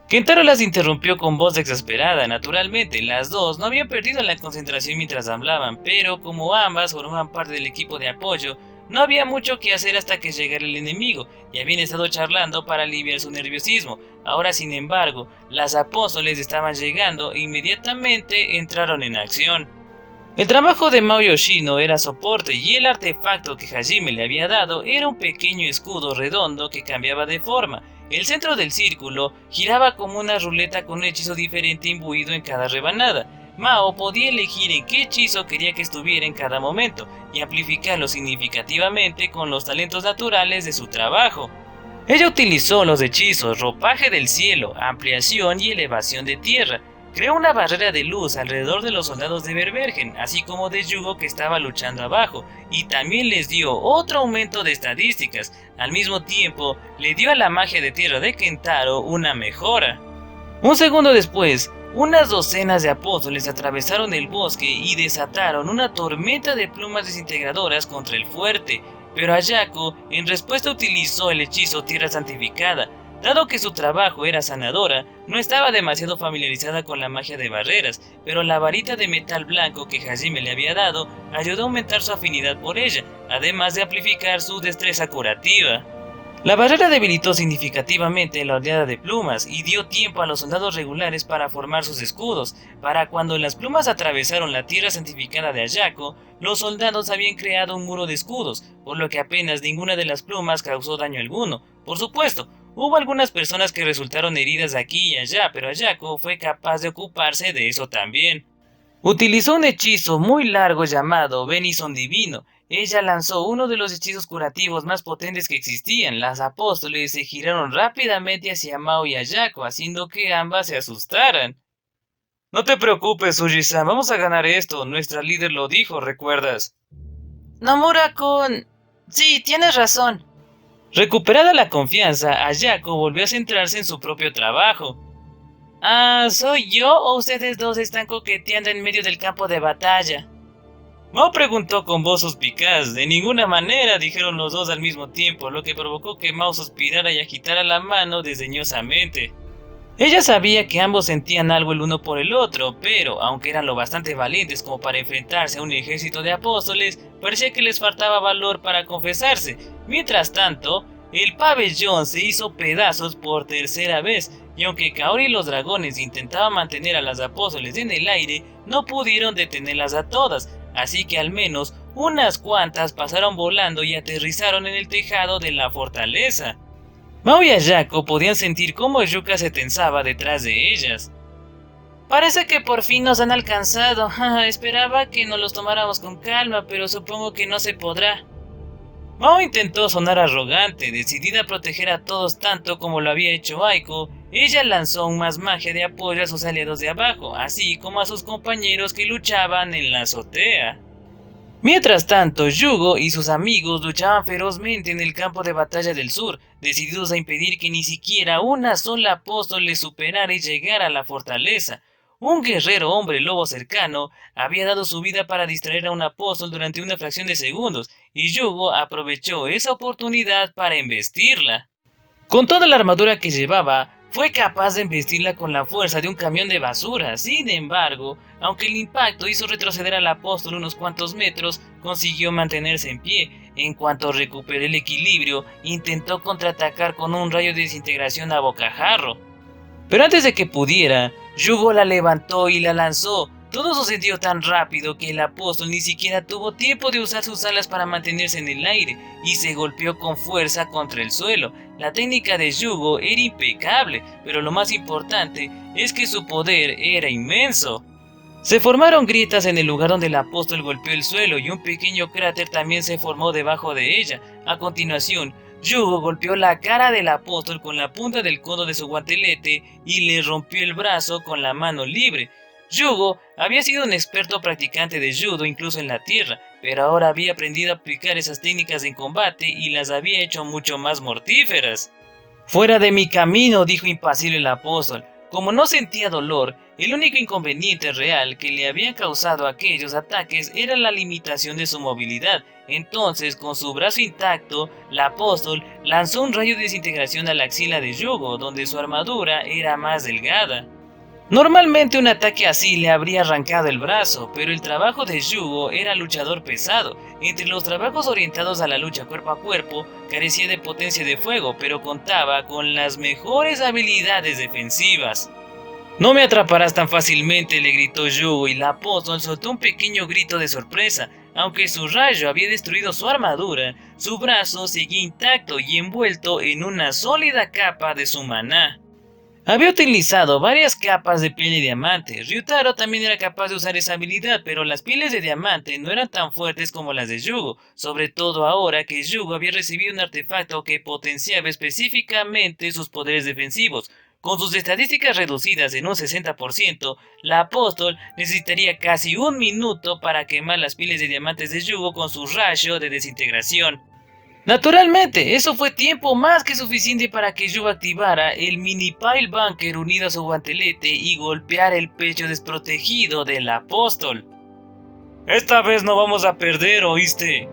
Kentaro las interrumpió con voz exasperada. Naturalmente, las dos no habían perdido la concentración mientras hablaban, pero como ambas formaban parte del equipo de apoyo, no había mucho que hacer hasta que llegara el enemigo, y habían estado charlando para aliviar su nerviosismo. Ahora, sin embargo, las apóstoles estaban llegando e inmediatamente entraron en acción. El trabajo de Mao Yoshino era soporte y el artefacto que Hajime le había dado era un pequeño escudo redondo que cambiaba de forma. El centro del círculo giraba como una ruleta con un hechizo diferente imbuido en cada rebanada. Mao podía elegir en qué hechizo quería que estuviera en cada momento y amplificarlo significativamente con los talentos naturales de su trabajo. Ella utilizó los hechizos ropaje del cielo, ampliación y elevación de tierra. Creó una barrera de luz alrededor de los soldados de Verbergen, así como de Yugo que estaba luchando abajo, y también les dio otro aumento de estadísticas. Al mismo tiempo, le dio a la magia de tierra de Kentaro una mejora. Un segundo después, unas docenas de apóstoles atravesaron el bosque y desataron una tormenta de plumas desintegradoras contra el fuerte, pero Ayako en respuesta utilizó el hechizo Tierra Santificada. Dado que su trabajo era sanadora, no estaba demasiado familiarizada con la magia de barreras, pero la varita de metal blanco que Hajime le había dado ayudó a aumentar su afinidad por ella, además de amplificar su destreza curativa. La barrera debilitó significativamente la oleada de plumas y dio tiempo a los soldados regulares para formar sus escudos. Para cuando las plumas atravesaron la tierra santificada de Ayako, los soldados habían creado un muro de escudos, por lo que apenas ninguna de las plumas causó daño alguno. Por supuesto, hubo algunas personas que resultaron heridas aquí y allá, pero Ayako fue capaz de ocuparse de eso también. Utilizó un hechizo muy largo llamado Benison Divino. Ella lanzó uno de los hechizos curativos más potentes que existían. Las apóstoles se giraron rápidamente hacia Mao y Ayako, haciendo que ambas se asustaran. No te preocupes, Uji-san, vamos a ganar esto. Nuestra líder lo dijo, ¿recuerdas? Nomura-kun... Sí, tienes razón. Recuperada la confianza, Ayako volvió a centrarse en su propio trabajo. ¿Soy yo o ustedes dos están coqueteando en medio del campo de batalla? Mao preguntó con voz suspicaz. De ninguna manera, dijeron los dos al mismo tiempo, lo que provocó que Mao suspirara y agitara la mano desdeñosamente. Ella sabía que ambos sentían algo el uno por el otro, pero aunque eran lo bastante valientes como para enfrentarse a un ejército de apóstoles, parecía que les faltaba valor para confesarse. Mientras tanto, el pabellón se hizo pedazos por tercera vez, y aunque Kaori y los dragones intentaban mantener a las apóstoles en el aire, no pudieron detenerlas a todas, así que al menos unas cuantas pasaron volando y aterrizaron en el tejado de la fortaleza. Mao y Ayako podían sentir cómo Yuka se tensaba detrás de ellas. Parece que por fin nos han alcanzado. Esperaba que nos los tomáramos con calma, pero supongo que no se podrá. Mao intentó sonar arrogante, decidida a proteger a todos tanto como lo había hecho Aiko. Ella lanzó aún más magia de apoyo a sus aliados de abajo, así como a sus compañeros que luchaban en la azotea. Mientras tanto, Yugo y sus amigos luchaban ferozmente en el campo de batalla del sur, decididos a impedir que ni siquiera una sola apóstol les superara y llegara a la fortaleza. Un guerrero hombre lobo cercano había dado su vida para distraer a un apóstol durante una fracción de segundos, y Yugo aprovechó esa oportunidad para embestirla. Con toda la armadura que llevaba, fue capaz de embestirla con la fuerza de un camión de basura. Sin embargo, aunque el impacto hizo retroceder al apóstol unos cuantos metros, consiguió mantenerse en pie. En cuanto recuperó el equilibrio, intentó contraatacar con un rayo de desintegración a bocajarro. Pero antes de que pudiera, Yugo la levantó y la lanzó. Todo sucedió tan rápido que el apóstol ni siquiera tuvo tiempo de usar sus alas para mantenerse en el aire y se golpeó con fuerza contra el suelo. La técnica de Yugo era impecable, pero lo más importante es que su poder era inmenso. Se formaron grietas en el lugar donde el apóstol golpeó el suelo y un pequeño cráter también se formó debajo de ella. A continuación, Yugo golpeó la cara del apóstol con la punta del codo de su guantelete y le rompió el brazo con la mano libre. Yugo había sido un experto practicante de judo incluso en la tierra, pero ahora había aprendido a aplicar esas técnicas en combate y las había hecho mucho más mortíferas. «Fuera de mi camino», dijo impasible el apóstol. Como no sentía dolor, el único inconveniente real que le habían causado aquellos ataques era la limitación de su movilidad. Entonces, con su brazo intacto, el apóstol lanzó un rayo de desintegración a la axila de Yugo, donde su armadura era más delgada. Normalmente un ataque así le habría arrancado el brazo, pero el trabajo de Yugo era luchador pesado. Entre los trabajos orientados a la lucha cuerpo a cuerpo, carecía de potencia de fuego, pero contaba con las mejores habilidades defensivas. «No me atraparás tan fácilmente», le gritó Yugo, y el apóstol soltó un pequeño grito de sorpresa. Aunque su rayo había destruido su armadura, su brazo seguía intacto y envuelto en una sólida capa de su maná. Había utilizado varias capas de piel de diamante. Ryutaro también era capaz de usar esa habilidad, pero las pieles de diamante no eran tan fuertes como las de Yugo, sobre todo ahora que Yugo había recibido un artefacto que potenciaba específicamente sus poderes defensivos. Con sus estadísticas reducidas en un 60%, la apóstol necesitaría casi un minuto para quemar las pieles de diamantes de Yugo con su rayo de desintegración. Naturalmente, eso fue tiempo más que suficiente para que Yugo activara el mini pile bunker unido a su guantelete y golpeara el pecho desprotegido del apóstol. «Esta vez no vamos a perder, ¿oíste?».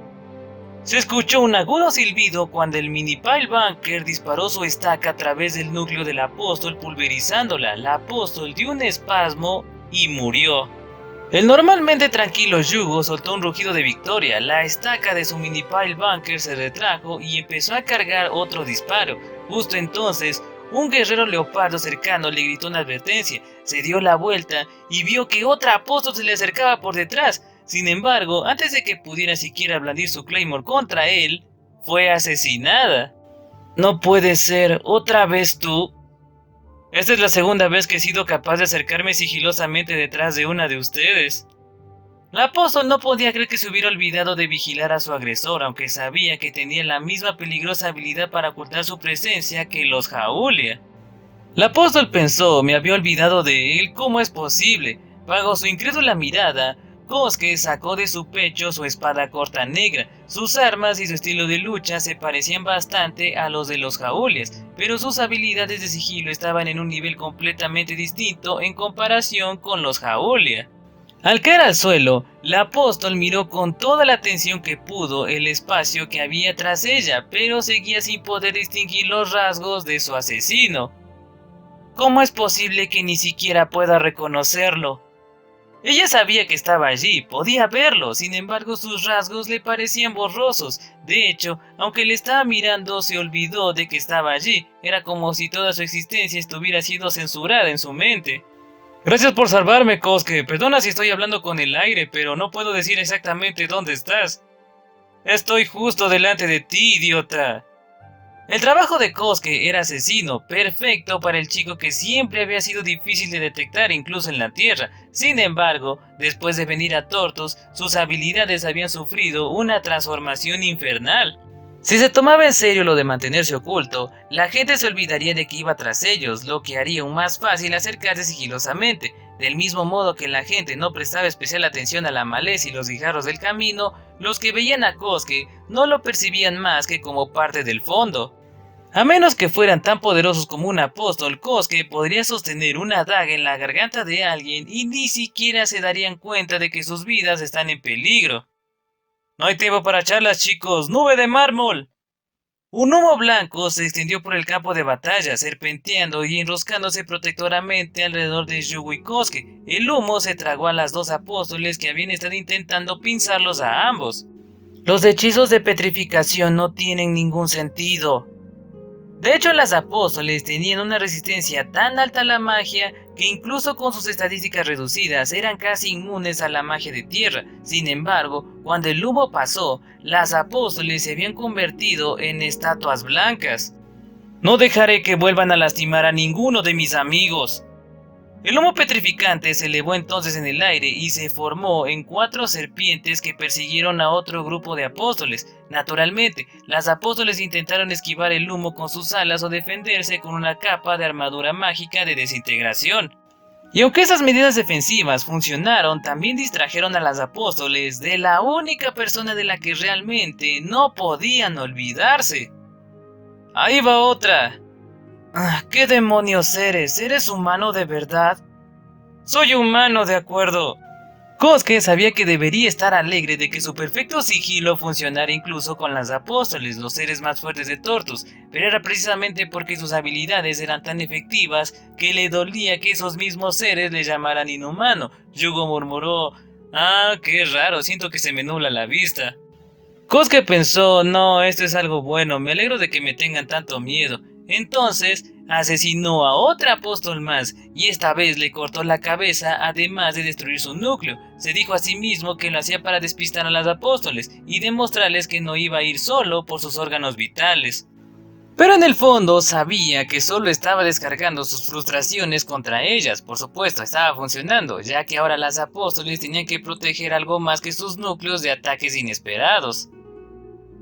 Se escuchó un agudo silbido cuando el mini pile bunker disparó su estaca a través del núcleo del apóstol, pulverizándola. El apóstol dio un espasmo y murió. El normalmente tranquilo Yugo soltó un rugido de victoria. La estaca de su mini pile bunker se retrajo y empezó a cargar otro disparo. Justo entonces, un guerrero leopardo cercano le gritó una advertencia. Se dio la vuelta y vio que otra apóstol se le acercaba por detrás. Sin embargo, antes de que pudiera siquiera blandir su claymore contra él, fue asesinada. «No puede ser, ¿otra vez tú?». «Esta es la segunda vez que he sido capaz de acercarme sigilosamente detrás de una de ustedes». La apóstol no podía creer que se hubiera olvidado de vigilar a su agresor, aunque sabía que tenía la misma peligrosa habilidad para ocultar su presencia que los Jaulia. La apóstol pensó, me había olvidado de él, ¿cómo es posible? Bajo su incrédula mirada, Kosuke sacó de su pecho su espada corta negra. Sus armas y su estilo de lucha se parecían bastante a los de los Jaulias, pero sus habilidades de sigilo estaban en un nivel completamente distinto en comparación con los Jaulia. Al caer al suelo, la apóstol miró con toda la atención que pudo el espacio que había tras ella, pero seguía sin poder distinguir los rasgos de su asesino. ¿Cómo es posible que ni siquiera pueda reconocerlo? Ella sabía que estaba allí, podía verlo, sin embargo sus rasgos le parecían borrosos. De hecho, aunque le estaba mirando, se olvidó de que estaba allí. Era como si toda su existencia estuviera siendo censurada en su mente. Gracias por salvarme, Kosuke. Perdona si estoy hablando con el aire, pero no puedo decir exactamente dónde estás. Estoy justo delante de ti, idiota. El trabajo de Kosuke era asesino, perfecto para el chico que siempre había sido difícil de detectar incluso en la Tierra. Sin embargo, después de venir a Tortus, sus habilidades habían sufrido una transformación infernal. Si se tomaba en serio lo de mantenerse oculto, la gente se olvidaría de que iba tras ellos, lo que haría aún más fácil acercarse sigilosamente. Del mismo modo que la gente no prestaba especial atención a la maleza y los guijarros del camino, los que veían a Kosuke no lo percibían más que como parte del fondo. A menos que fueran tan poderosos como un apóstol, Kosuke podría sostener una daga en la garganta de alguien y ni siquiera se darían cuenta de que sus vidas están en peligro. No hay tiempo para charlas, chicos. ¡Nube de mármol! Un humo blanco se extendió por el campo de batalla, serpenteando y enroscándose protectoramente alrededor de Yugo y Kosuke. El humo se tragó a las dos apóstoles que habían estado intentando pinzarlos a ambos. Los hechizos de petrificación no tienen ningún sentido. De hecho, las apóstoles tenían una resistencia tan alta a la magia que incluso con sus estadísticas reducidas eran casi inmunes a la magia de tierra. Sin embargo, cuando el humo pasó, las apóstoles se habían convertido en estatuas blancas. No dejaré que vuelvan a lastimar a ninguno de mis amigos. El humo petrificante se elevó entonces en el aire y se formó en 4 serpientes que persiguieron a otro grupo de apóstoles. Naturalmente, las apóstoles intentaron esquivar el humo con sus alas o defenderse con una capa de armadura mágica de desintegración. Y aunque esas medidas defensivas funcionaron, también distrajeron a las apóstoles de la única persona de la que realmente no podían olvidarse. Ahí va otra. ¿Qué demonios eres? ¿Eres humano de verdad? Soy humano, de acuerdo. Kosuke sabía que debería estar alegre de que su perfecto sigilo funcionara incluso con las apóstoles, los seres más fuertes de Tortus, pero era precisamente porque sus habilidades eran tan efectivas que le dolía que esos mismos seres le llamaran inhumano. Yugo murmuró: qué raro, siento que se me nubla la vista. Kosuke pensó: no, esto es algo bueno, me alegro de que me tengan tanto miedo. Entonces asesinó a otra apóstol más y esta vez le cortó la cabeza además de destruir su núcleo. Se dijo a sí mismo que lo hacía para despistar a las apóstoles y demostrarles que no iba a ir solo por sus órganos vitales. Pero en el fondo sabía que solo estaba descargando sus frustraciones contra ellas. Por supuesto, estaba funcionando, ya que ahora las apóstoles tenían que proteger algo más que sus núcleos de ataques inesperados.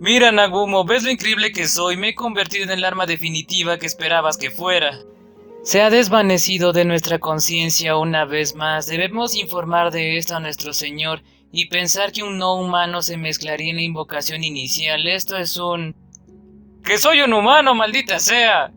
Mira, Nagumo, ¿ves lo increíble que soy? Me he convertido en el arma definitiva que esperabas que fuera. Se ha desvanecido de nuestra conciencia una vez más. Debemos informar de esto a nuestro Señor y pensar que un no humano se mezclaría en la invocación inicial. Esto es un... ¡Que soy un humano, maldita sea!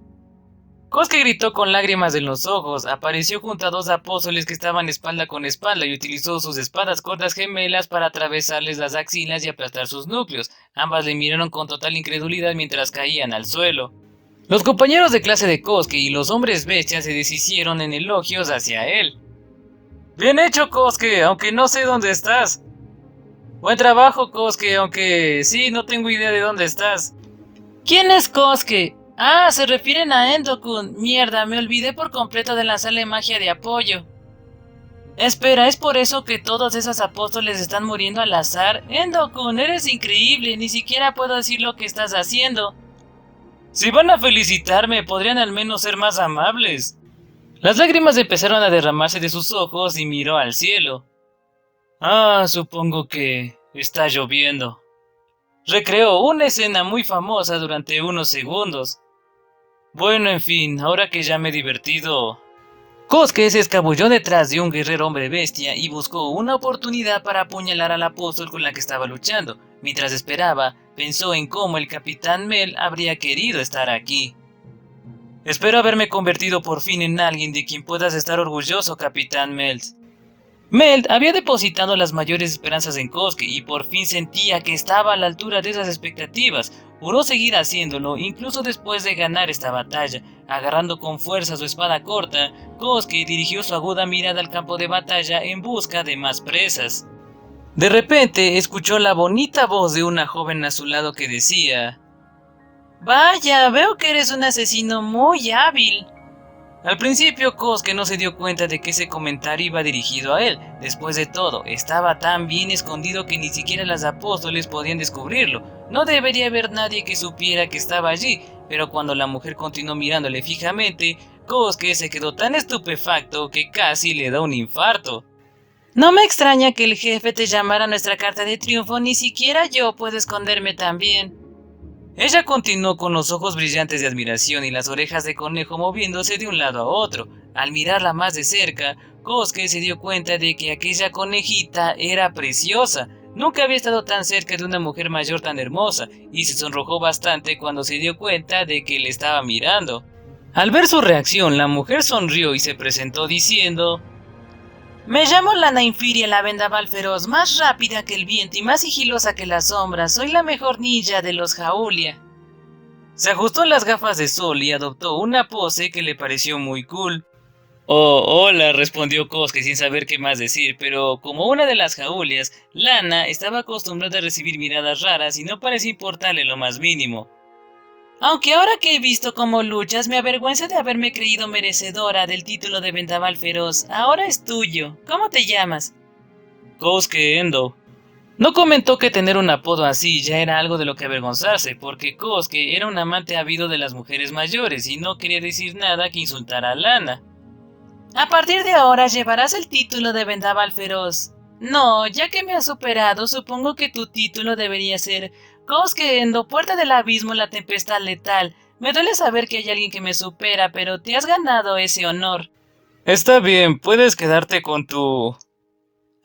Kosuke gritó con lágrimas en los ojos. Apareció junto a 2 apóstoles que estaban espalda con espalda y utilizó sus espadas cortas gemelas para atravesarles las axilas y aplastar sus núcleos. Ambas le miraron con total incredulidad mientras caían al suelo. Los compañeros de clase de Kosuke y los hombres bestias se deshicieron en elogios hacia él. Bien hecho, Kosuke, aunque no sé dónde estás. Buen trabajo, Kosuke, aunque sí, no tengo idea de dónde estás. ¿Quién es Kosuke? Se refieren a Endo-kun. Mierda, me olvidé por completo de lanzarle magia de apoyo. Espera, ¿es por eso que todos esos apóstoles están muriendo al azar? Endo-kun, eres increíble, ni siquiera puedo decir lo que estás haciendo. Si van a felicitarme, podrían al menos ser más amables. Las lágrimas empezaron a derramarse de sus ojos y miró al cielo. Supongo que está lloviendo. Recreó una escena muy famosa durante unos segundos. Bueno, en fin, ahora que ya me he divertido... Kosuke se escabulló detrás de un guerrero hombre bestia y buscó una oportunidad para apuñalar al apóstol con la que estaba luchando. Mientras esperaba, pensó en cómo el capitán Mel habría querido estar aquí. Espero haberme convertido por fin en alguien de quien puedas estar orgulloso, capitán Mel. Mel había depositado las mayores esperanzas en Kosuke y por fin sentía que estaba a la altura de esas expectativas. Juró seguir haciéndolo incluso después de ganar esta batalla. Agarrando con fuerza su espada corta, Kosuke dirigió su aguda mirada al campo de batalla en busca de más presas. De repente escuchó la bonita voz de una joven a su lado que decía: «Vaya, veo que eres un asesino muy hábil». Al principio Kosuke no se dio cuenta de que ese comentario iba dirigido a él. Después de todo, estaba tan bien escondido que ni siquiera los apóstoles podían descubrirlo. No debería haber nadie que supiera que estaba allí, pero cuando la mujer continuó mirándole fijamente, Kosuke se quedó tan estupefacto que casi le da un infarto. «No me extraña que el jefe te llamara a nuestra carta de triunfo, ni siquiera yo puedo esconderme tan bien». Ella continuó con los ojos brillantes de admiración y las orejas de conejo moviéndose de un lado a otro. Al mirarla más de cerca, Kosuke se dio cuenta de que aquella conejita era preciosa. Nunca había estado tan cerca de una mujer mayor tan hermosa, y se sonrojó bastante cuando se dio cuenta de que le estaba mirando. Al ver su reacción, la mujer sonrió y se presentó diciendo: «Me llamo Lana Infiria, la vendaval feroz, más rápida que el viento y más sigilosa que las sombras. Soy la mejor ninja de los Jaulia». Se ajustó las gafas de sol y adoptó una pose que le pareció muy cool. «Oh, hola», respondió Kosuke sin saber qué más decir, pero como una de las Jaulias, Lana estaba acostumbrada a recibir miradas raras y no parecía importarle lo más mínimo. «Aunque ahora que he visto cómo luchas, me avergüenza de haberme creído merecedora del título de vendaval feroz. Ahora es tuyo. ¿Cómo te llamas?» «Kosuke Endo». No comentó que tener un apodo así ya era algo de lo que avergonzarse, porque Kosuke era un amante ávido de las mujeres mayores y no quería decir nada que insultara a Lana. «A partir de ahora llevarás el título de vendaval feroz». «No, ya que me has superado, supongo que tu título debería ser Kosuke Endo, puerta del abismo, la tempestad letal. Me duele saber que hay alguien que me supera, pero te has ganado ese honor». «Está bien, puedes quedarte con tu...».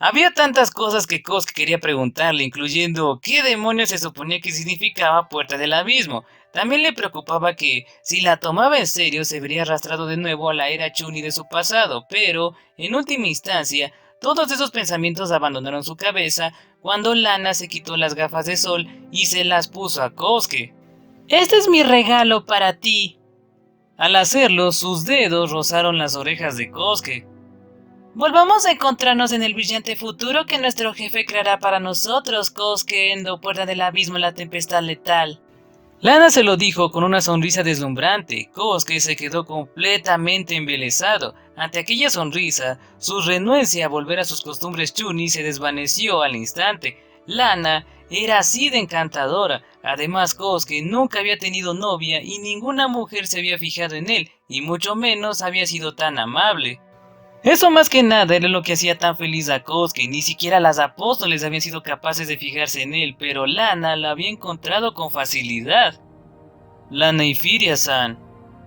Había tantas cosas que Kosuke quería preguntarle, incluyendo qué demonios se suponía que significaba puerta del abismo. También le preocupaba que, si la tomaba en serio, se vería arrastrado de nuevo a la era Chunin de su pasado, pero, en última instancia, todos esos pensamientos abandonaron su cabeza cuando Lana se quitó las gafas de sol y se las puso a Kosuke. «Este es mi regalo para ti». Al hacerlo, sus dedos rozaron las orejas de Kosuke. «Volvamos a encontrarnos en el brillante futuro que nuestro jefe creará para nosotros, Kosuke Endo, puerta del abismo, la tempestad letal». Lana se lo dijo con una sonrisa deslumbrante. Kosuke se quedó completamente embelesado. Ante aquella sonrisa, su renuencia a volver a sus costumbres Chunin se desvaneció al instante. Lana era así de encantadora. Además, Kosuke nunca había tenido novia y ninguna mujer se había fijado en él, y mucho menos había sido tan amable. Eso más que nada era lo que hacía tan feliz a Kosuke. Ni siquiera las apóstoles habían sido capaces de fijarse en él, pero Lana la había encontrado con facilidad. «Lana Infiria-san,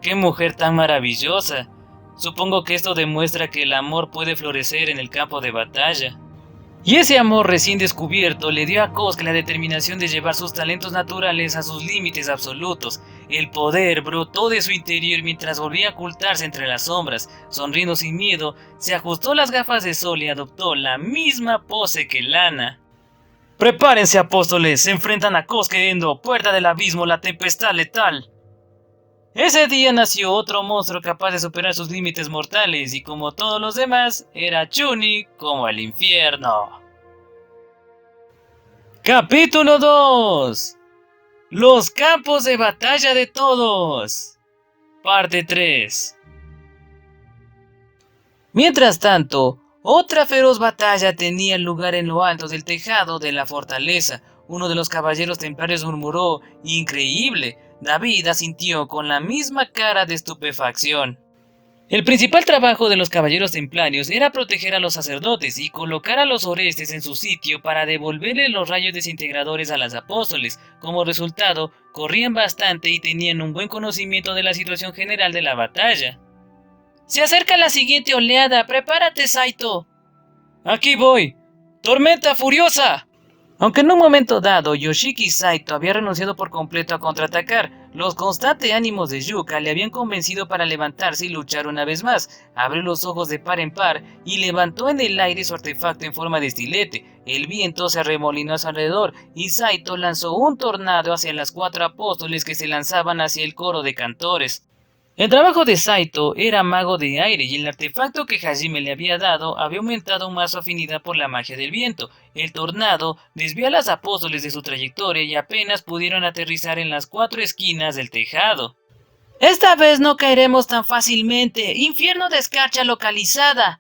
qué mujer tan maravillosa. Supongo que esto demuestra que el amor puede florecer en el campo de batalla». Y ese amor recién descubierto le dio a Kosuke la determinación de llevar sus talentos naturales a sus límites absolutos. El poder brotó de su interior mientras volvía a ocultarse entre las sombras. Sonriendo sin miedo, se ajustó las gafas de sol y adoptó la misma pose que Lana. «Prepárense, apóstoles, se enfrentan a Kosuke Endo, puerta del abismo, la tempestad letal». Ese día nació otro monstruo capaz de superar sus límites mortales y, como todos los demás, era Chunin como el infierno. Capítulo 2. Los campos de batalla de todos. Parte 3. Mientras tanto, otra feroz batalla tenía lugar en lo alto del tejado de la fortaleza. Uno de los caballeros templarios murmuró: «Increíble». David asintió con la misma cara de estupefacción. El principal trabajo de los caballeros templarios era proteger a los sacerdotes y colocar a los orestes en su sitio para devolverle los rayos desintegradores a los apóstoles. Como resultado, corrían bastante y tenían un buen conocimiento de la situación general de la batalla. «Se acerca la siguiente oleada, prepárate, Saito». «Aquí voy. ¡Tormenta furiosa!». Aunque en un momento dado Yoshiki Saito había renunciado por completo a contraatacar, los constantes ánimos de Yuka le habían convencido para levantarse y luchar una vez más. Abrió los ojos de par en par y levantó en el aire su artefacto en forma de estilete. El viento se arremolinó a su alrededor y Saito lanzó un tornado hacia las 4 apóstoles que se lanzaban hacia el coro de cantores. El trabajo de Saito era mago de aire y el artefacto que Hajime le había dado había aumentado más su afinidad por la magia del viento. El tornado desvió a los apóstoles de su trayectoria y apenas pudieron aterrizar en las 4 esquinas del tejado. Esta vez no caeremos tan fácilmente. Infierno de escarcha localizada.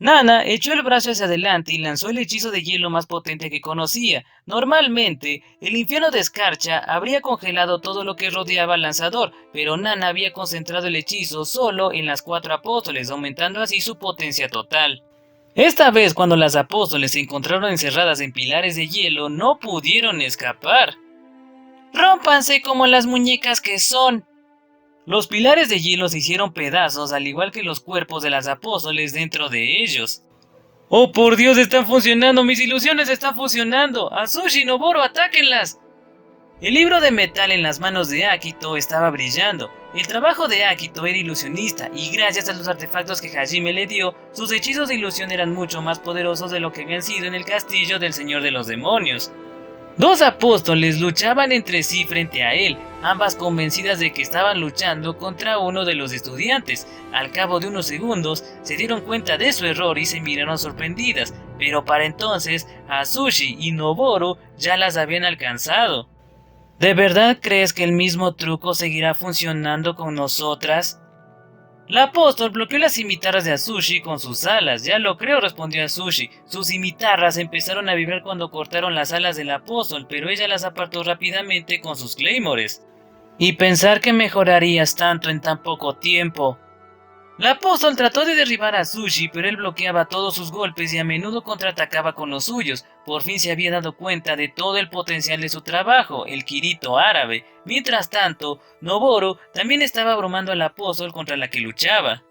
Nana echó el brazo hacia adelante y lanzó el hechizo de hielo más potente que conocía. Normalmente, el infierno de escarcha habría congelado todo lo que rodeaba al lanzador, pero Nana había concentrado el hechizo solo en las 4 apóstoles, aumentando así su potencia total. Esta vez, cuando las apóstoles se encontraron encerradas en pilares de hielo, no pudieron escapar. ¡Rómpanse como las muñecas que son! Los pilares de hielo se hicieron pedazos, al igual que los cuerpos de las apóstoles dentro de ellos. ¡Oh, por Dios, están funcionando! ¡Mis ilusiones están funcionando! ¡Azushi y Noboro, atáquenlas! El libro de metal en las manos de Akito estaba brillando. El trabajo de Akito era ilusionista, y gracias a los artefactos que Hajime le dio, sus hechizos de ilusión eran mucho más poderosos de lo que habían sido en el castillo del Señor de los Demonios. 2 apóstoles luchaban entre sí frente a él, ambas convencidas de que estaban luchando contra uno de los estudiantes. Al cabo de unos segundos, se dieron cuenta de su error y se miraron sorprendidas, pero para entonces, Azushi y Noboro ya las habían alcanzado. ¿De verdad crees que el mismo truco seguirá funcionando con nosotras? La apóstol bloqueó las cimitarras de Azushi con sus alas. Ya lo creo, respondió Azushi. Sus cimitarras empezaron a vibrar cuando cortaron las alas del apóstol, pero ella las apartó rápidamente con sus claymores. Y pensar que mejorarías tanto en tan poco tiempo. La apóstol trató de derribar a Azushi, pero él bloqueaba todos sus golpes y a menudo contraatacaba con los suyos. Por fin se había dado cuenta de todo el potencial de su trabajo, el Kirito árabe. Mientras tanto, Noboro también estaba abrumando al apóstol contra la que luchaba.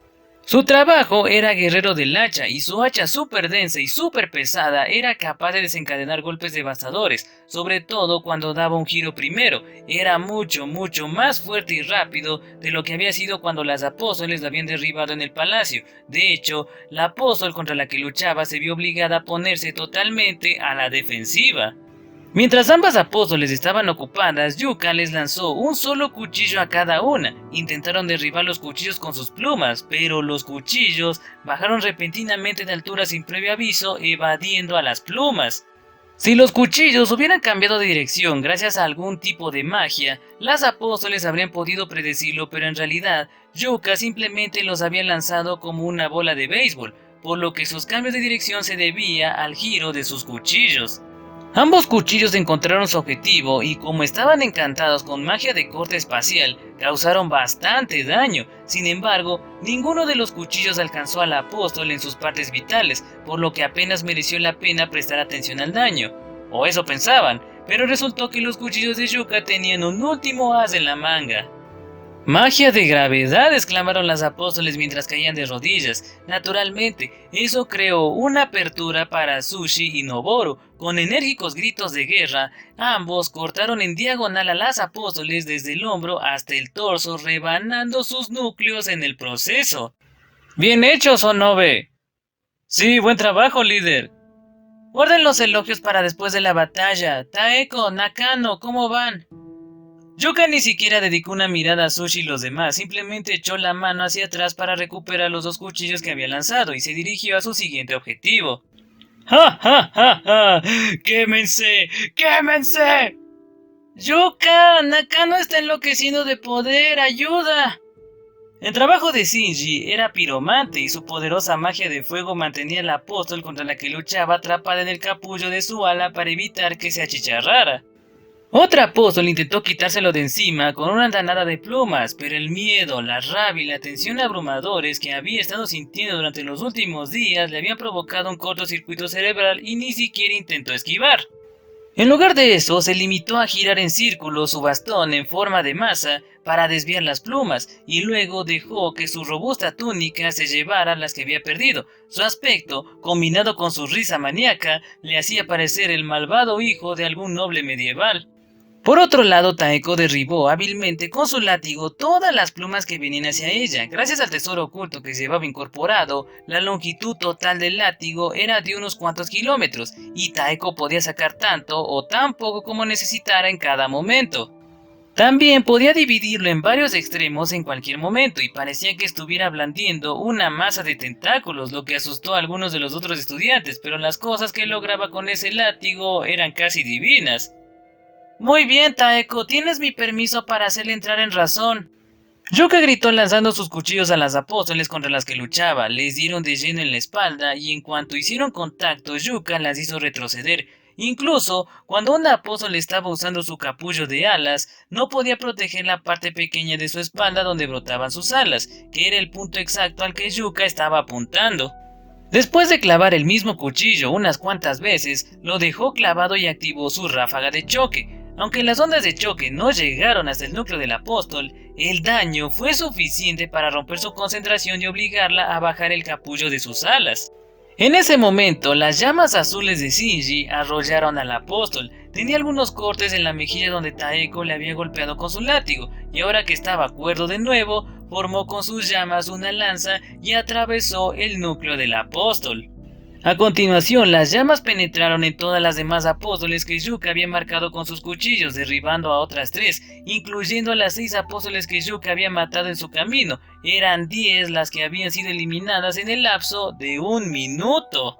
Su trabajo era guerrero del hacha, y su hacha súper densa y súper pesada era capaz de desencadenar golpes devastadores, sobre todo cuando daba un giro primero. Era mucho más fuerte y rápido de lo que había sido cuando las apóstoles la habían derribado en el palacio. De hecho, la apóstol contra la que luchaba se vio obligada a ponerse totalmente a la defensiva. Mientras ambas apóstoles estaban ocupadas, Yuka les lanzó un solo cuchillo a cada una. Intentaron derribar los cuchillos con sus plumas, pero los cuchillos bajaron repentinamente de altura sin previo aviso, evadiendo a las plumas. Si los cuchillos hubieran cambiado de dirección gracias a algún tipo de magia, las apóstoles habrían podido predecirlo, pero en realidad, Yuka simplemente los había lanzado como una bola de béisbol, por lo que sus cambios de dirección se debía al giro de sus cuchillos. Ambos cuchillos encontraron su objetivo y, como estaban encantados con magia de corte espacial, causaron bastante daño. Sin embargo, ninguno de los cuchillos alcanzó al apóstol en sus partes vitales, por lo que apenas mereció la pena prestar atención al daño. O eso pensaban, pero resultó que los cuchillos de Yuka tenían un último as en la manga. ¡Magia de gravedad!, exclamaron las apóstoles mientras caían de rodillas. Naturalmente, eso creó una apertura para Azushi y Noboro. Con enérgicos gritos de guerra, ambos cortaron en diagonal a las apóstoles desde el hombro hasta el torso, rebanando sus núcleos en el proceso. ¡Bien hecho, Sonobe! Sí, buen trabajo, líder. Guarden los elogios para después de la batalla. Taeko, Nakano, ¿cómo van? Yuka ni siquiera dedicó una mirada a Azushi y los demás, simplemente echó la mano hacia atrás para recuperar los 2 cuchillos que había lanzado y se dirigió a su siguiente objetivo. ¡Ja, ja, ja, ja! ¡Quémense! ¡Quémense! ¡Yuka! ¡Nakano está enloqueciendo de poder! ¡Ayuda! El trabajo de Shinji era piromante y su poderosa magia de fuego mantenía al apóstol contra la que luchaba atrapada en el capullo de su ala para evitar que se achicharrara. Otra apóstol intentó quitárselo de encima con una andanada de plumas, pero el miedo, la rabia y la tensión abrumadores que había estado sintiendo durante los últimos días le habían provocado un cortocircuito cerebral y ni siquiera intentó esquivar. En lugar de eso, se limitó a girar en círculo su bastón en forma de masa para desviar las plumas, y luego dejó que su robusta túnica se llevara las que había perdido. Su aspecto, combinado con su risa maníaca, le hacía parecer el malvado hijo de algún noble medieval. Por otro lado, Taeko derribó hábilmente con su látigo todas las plumas que venían hacia ella. Gracias al tesoro oculto que llevaba incorporado, la longitud total del látigo era de unos cuantos kilómetros, y Taeko podía sacar tanto o tan poco como necesitara en cada momento. También podía dividirlo en varios extremos en cualquier momento y parecía que estuviera blandiendo una masa de tentáculos, lo que asustó a algunos de los otros estudiantes, pero las cosas que lograba con ese látigo eran casi divinas. Muy bien, Taeko, tienes mi permiso para hacerle entrar en razón. Yuka gritó lanzando sus cuchillos a las apóstoles contra las que luchaba, les dieron de lleno en la espalda y en cuanto hicieron contacto Yuka las hizo retroceder. Incluso cuando un apóstol estaba usando su capullo de alas, no podía proteger la parte pequeña de su espalda donde brotaban sus alas, que era el punto exacto al que Yuka estaba apuntando. Después de clavar el mismo cuchillo unas cuantas veces, lo dejó clavado y activó su ráfaga de choque. Aunque las ondas de choque no llegaron hasta el núcleo del apóstol, el daño fue suficiente para romper su concentración y obligarla a bajar el capullo de sus alas. En ese momento, las llamas azules de Shinji arrollaron al apóstol. Tenía algunos cortes en la mejilla donde Taeko le había golpeado con su látigo, y ahora que estaba cuerdo de nuevo, formó con sus llamas una lanza y atravesó el núcleo del apóstol. A continuación, las llamas penetraron en todas las demás apóstoles que Yuka había marcado con sus cuchillos, derribando a otras 3, incluyendo a las 6 apóstoles que Yuka había matado en su camino. Eran 10 las que habían sido eliminadas en el lapso de 1 minuto.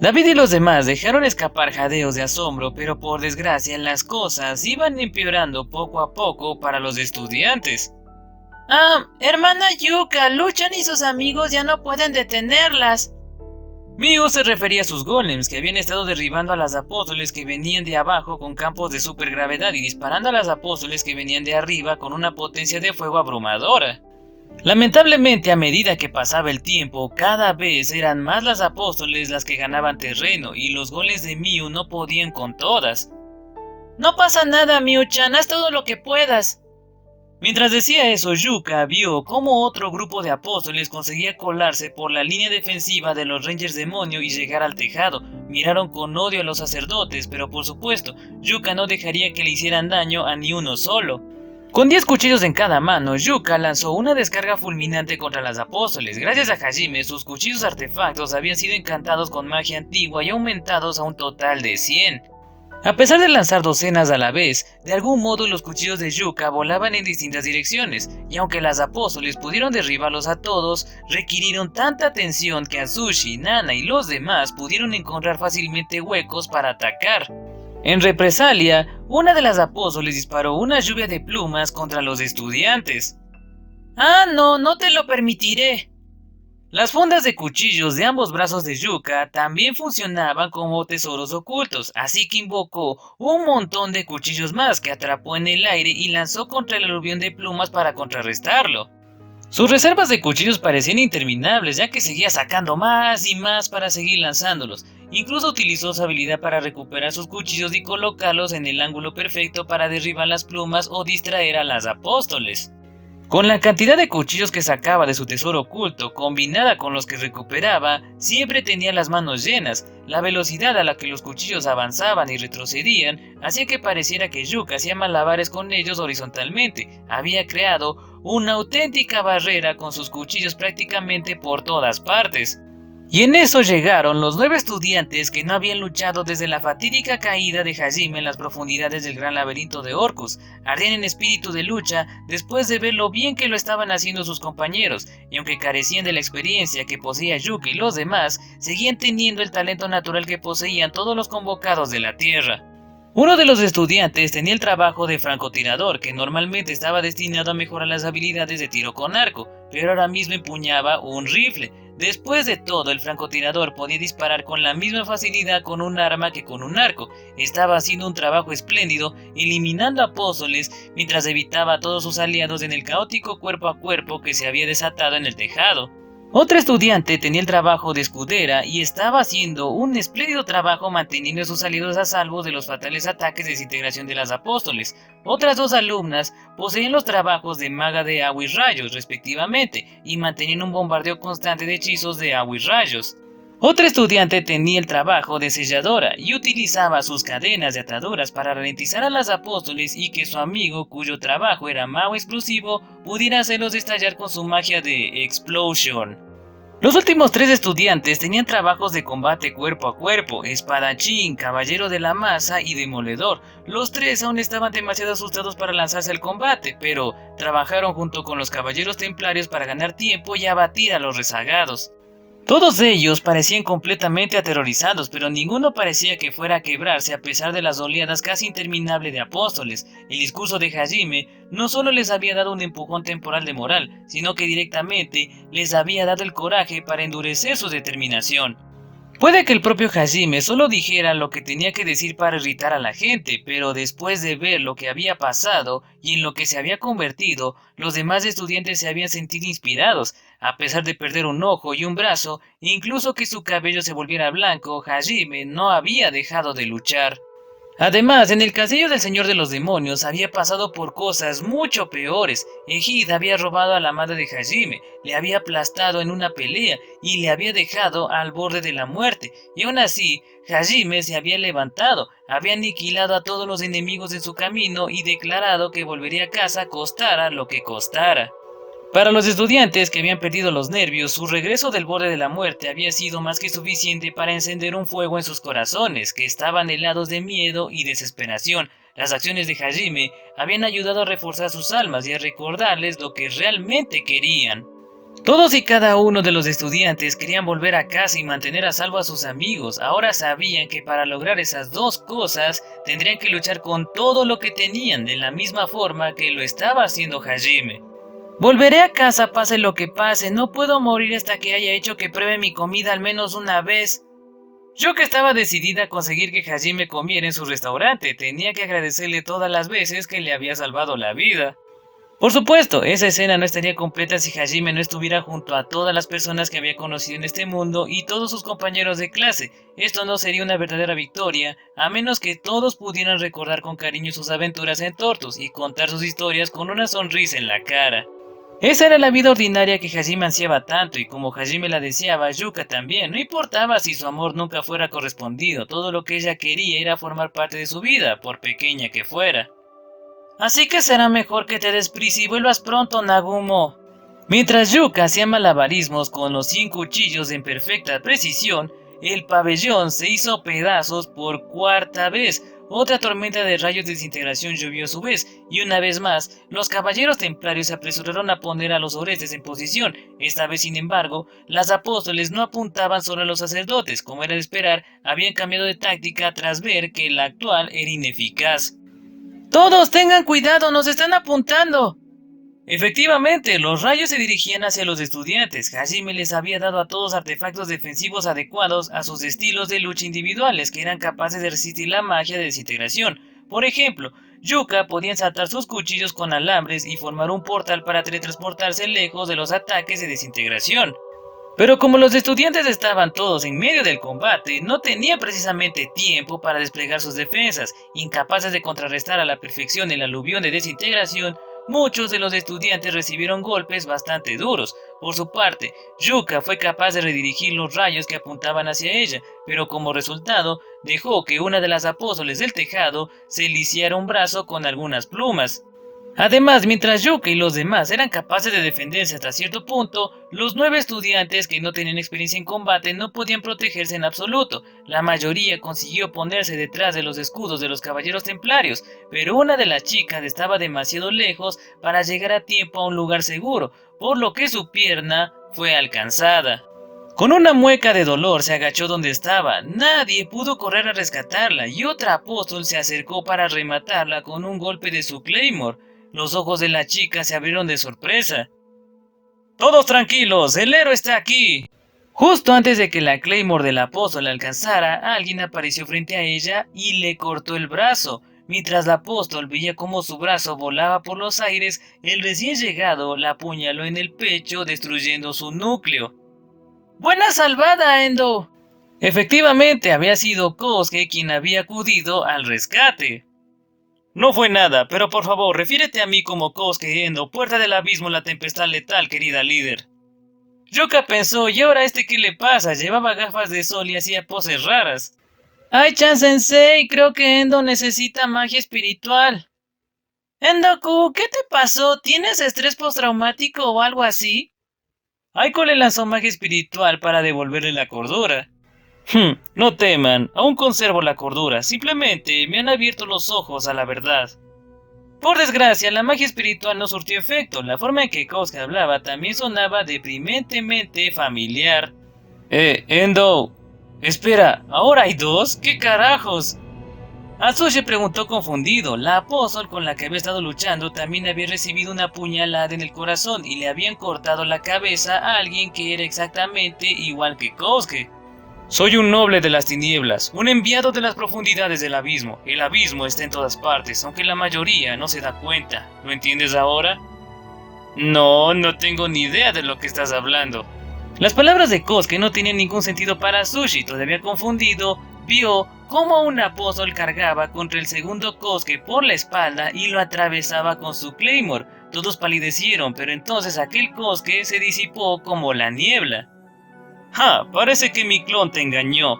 David y los demás dejaron escapar jadeos de asombro, pero por desgracia las cosas iban empeorando poco a poco para los estudiantes. Hermana Yuka, Luchan y sus amigos ya no pueden detenerlas. Miu se refería a sus golems que habían estado derribando a las apóstoles que venían de abajo con campos de supergravedad y disparando a las apóstoles que venían de arriba con una potencia de fuego abrumadora. Lamentablemente, a medida que pasaba el tiempo, cada vez eran más las apóstoles las que ganaban terreno y los golems de Miu no podían con todas. No pasa nada, Miu-chan, haz todo lo que puedas. Mientras decía eso, Yuka vio cómo otro grupo de apóstoles conseguía colarse por la línea defensiva de los Rangers Demonio y llegar al tejado. Miraron con odio a los sacerdotes, pero por supuesto, Yuka no dejaría que le hicieran daño a ni uno solo. Con 10 cuchillos en cada mano, Yuka lanzó una descarga fulminante contra las apóstoles. Gracias a Hajime, sus cuchillos artefactos habían sido encantados con magia antigua y aumentados a un total de 100. A pesar de lanzar docenas a la vez, de algún modo los cuchillos de Yuka volaban en distintas direcciones, y aunque las apóstoles pudieron derribarlos a todos, requirieron tanta atención que Azushi, Nana y los demás pudieron encontrar fácilmente huecos para atacar. En represalia, una de las apóstoles disparó una lluvia de plumas contra los estudiantes. No te lo permitiré. Las fundas de cuchillos de ambos brazos de Yuka también funcionaban como tesoros ocultos, así que invocó un montón de cuchillos más que atrapó en el aire y lanzó contra el aluvión de plumas para contrarrestarlo. Sus reservas de cuchillos parecían interminables, ya que seguía sacando más y más para seguir lanzándolos. Incluso utilizó su habilidad para recuperar sus cuchillos y colocarlos en el ángulo perfecto para derribar las plumas o distraer a las apóstoles. Con la cantidad de cuchillos que sacaba de su tesoro oculto, combinada con los que recuperaba, siempre tenía las manos llenas. La velocidad a la que los cuchillos avanzaban y retrocedían hacía que pareciera que Yuka hacía malabares con ellos horizontalmente. Había creado una auténtica barrera con sus cuchillos prácticamente por todas partes. Y en eso llegaron los 9 estudiantes que no habían luchado desde la fatídica caída de Hajime en las profundidades del gran laberinto de Orcus. Ardían en espíritu de lucha después de ver lo bien que lo estaban haciendo sus compañeros, y aunque carecían de la experiencia que poseía Yuka y los demás, seguían teniendo el talento natural que poseían todos los convocados de la Tierra. Uno de los estudiantes tenía el trabajo de francotirador, que normalmente estaba destinado a mejorar las habilidades de tiro con arco, pero ahora mismo empuñaba un rifle. Después de todo, el francotirador podía disparar con la misma facilidad con un arma que con un arco. Estaba haciendo un trabajo espléndido, eliminando apóstoles mientras evitaba a todos sus aliados en el caótico cuerpo a cuerpo que se había desatado en el tejado. Otra estudiante tenía el trabajo de escudera y estaba haciendo un espléndido trabajo manteniendo a sus aliados a salvo de los fatales ataques de desintegración de las apóstoles. Otras 2 alumnas poseían los trabajos de maga de agua y rayos, respectivamente, y mantenían un bombardeo constante de hechizos de agua y rayos. Otra estudiante tenía el trabajo de selladora y utilizaba sus cadenas de ataduras para ralentizar a las apóstoles y que su amigo, cuyo trabajo era mago explosivo, pudiera hacerlos estallar con su magia de explosion. Los últimos 3 estudiantes tenían trabajos de combate cuerpo a cuerpo, espadachín, caballero de la masa y demoledor. Los 3 aún estaban demasiado asustados para lanzarse al combate, pero trabajaron junto con los caballeros templarios para ganar tiempo y abatir a los rezagados. Todos ellos parecían completamente aterrorizados, pero ninguno parecía que fuera a quebrarse a pesar de las oleadas casi interminables de apóstoles. El discurso de Hajime no solo les había dado un empujón temporal de moral, sino que directamente les había dado el coraje para endurecer su determinación. Puede que el propio Hajime solo dijera lo que tenía que decir para irritar a la gente, pero después de ver lo que había pasado y en lo que se había convertido, los demás estudiantes se habían sentido inspirados. A pesar de perder un ojo y un brazo, e incluso que su cabello se volviera blanco, Hajime no había dejado de luchar. Además, en el castillo del Señor de los Demonios había pasado por cosas mucho peores. Ejid había robado a la madre de Hajime, le había aplastado en una pelea y le había dejado al borde de la muerte. Y aún así, Hajime se había levantado, había aniquilado a todos los enemigos en su camino y declarado que volvería a casa costara lo que costara. Para los estudiantes que habían perdido los nervios, su regreso del borde de la muerte había sido más que suficiente para encender un fuego en sus corazones, que estaban helados de miedo y desesperación. Las acciones de Hajime habían ayudado a reforzar sus almas y a recordarles lo que realmente querían. Todos y cada uno de los estudiantes querían volver a casa y mantener a salvo a sus amigos. Ahora sabían que para lograr esas dos cosas tendrían que luchar con todo lo que tenían, de la misma forma que lo estaba haciendo Hajime. Volveré a casa pase lo que pase, no puedo morir hasta que haya hecho que pruebe mi comida al menos una vez. Yuka estaba decidida a conseguir que Hajime comiera en su restaurante, tenía que agradecerle todas las veces que le había salvado la vida. Por supuesto, esa escena no estaría completa si Hajime no estuviera junto a todas las personas que había conocido en este mundo y todos sus compañeros de clase. Esto no sería una verdadera victoria, a menos que todos pudieran recordar con cariño sus aventuras en Tortus y contar sus historias con una sonrisa en la cara. Esa era la vida ordinaria que Hajime ansiaba tanto, y como Hajime la deseaba, Yuka también. No importaba si su amor nunca fuera correspondido, todo lo que ella quería era formar parte de su vida, por pequeña que fuera. Así que será mejor que te des prisa y vuelvas pronto, Nagumo. Mientras Yuka hacía malabarismos con los 100 cuchillos en perfecta precisión, el pabellón se hizo pedazos por cuarta vez. Otra tormenta de rayos de desintegración llovió a su vez, y una vez más, los caballeros templarios se apresuraron a poner a los orestes en posición. Esta vez, sin embargo, las apóstoles no apuntaban solo a los sacerdotes, como era de esperar, habían cambiado de táctica tras ver que la actual era ineficaz. ¡Todos tengan cuidado! ¡Nos están apuntando! Efectivamente, los rayos se dirigían hacia los estudiantes. Hajime les había dado a todos artefactos defensivos adecuados a sus estilos de lucha individuales, que eran capaces de resistir la magia de desintegración. Por ejemplo, Yuka podía ensartar sus cuchillos con alambres y formar un portal para teletransportarse lejos de los ataques de desintegración. Pero como los estudiantes estaban todos en medio del combate, no tenían precisamente tiempo para desplegar sus defensas. Incapaces de contrarrestar a la perfección el aluvión de desintegración, muchos de los estudiantes recibieron golpes bastante duros. Por su parte, Yuka fue capaz de redirigir los rayos que apuntaban hacia ella, pero como resultado, dejó que una de las apóstoles del tejado se lisiara un brazo con algunas plumas. Además, mientras Yuka y los demás eran capaces de defenderse hasta cierto punto, los 9 estudiantes que no tenían experiencia en combate no podían protegerse en absoluto. La mayoría consiguió ponerse detrás de los escudos de los caballeros templarios, pero una de las chicas estaba demasiado lejos para llegar a tiempo a un lugar seguro, por lo que su pierna fue alcanzada. Con una mueca de dolor se agachó donde estaba. Nadie pudo correr a rescatarla y otra apóstol se acercó para rematarla con un golpe de su claymore. Los ojos de la chica se abrieron de sorpresa. ¡Todos tranquilos! ¡El héroe está aquí! Justo antes de que la claymore del apóstol la alcanzara, alguien apareció frente a ella y le cortó el brazo. Mientras la apóstol veía cómo su brazo volaba por los aires, el recién llegado la apuñaló en el pecho, destruyendo su núcleo. ¡Buena salvada, Endo! Efectivamente, había sido Kosuke quien había acudido al rescate. No fue nada, pero por favor, refiérete a mí como Kosuke Endo, puerta del abismo, la tempestad letal, querida líder. Yuka pensó, ¿y ahora qué le pasa? Llevaba gafas de sol y hacía poses raras. Ai-chan sensei, creo que Endo necesita magia espiritual. Endoku, ¿qué te pasó? ¿Tienes estrés postraumático o algo así? Aiko le lanzó magia espiritual para devolverle la cordura. No teman, aún conservo la cordura, simplemente me han abierto los ojos a la verdad. Por desgracia, la magia espiritual no surtió efecto, la forma en que Kosuke hablaba también sonaba deprimentemente familiar. Endo... Espera, ¿ahora hay dos? ¿Qué carajos? Atsushi preguntó confundido. La apóstol con la que había estado luchando también había recibido una puñalada en el corazón y le habían cortado la cabeza a alguien que era exactamente igual que Kosuke. Soy un noble de las tinieblas, un enviado de las profundidades del abismo. El abismo está en todas partes, aunque la mayoría no se da cuenta. ¿Lo entiendes ahora? No tengo ni idea de lo que estás hablando. Las palabras de Kosuke no tenían ningún sentido para Atsushi. Todavía confundido, vio cómo un apóstol cargaba contra el segundo Kosuke por la espalda y lo atravesaba con su Claymore. Todos palidecieron, pero entonces aquel Kosuke se disipó como la niebla. Parece que mi clon te engañó.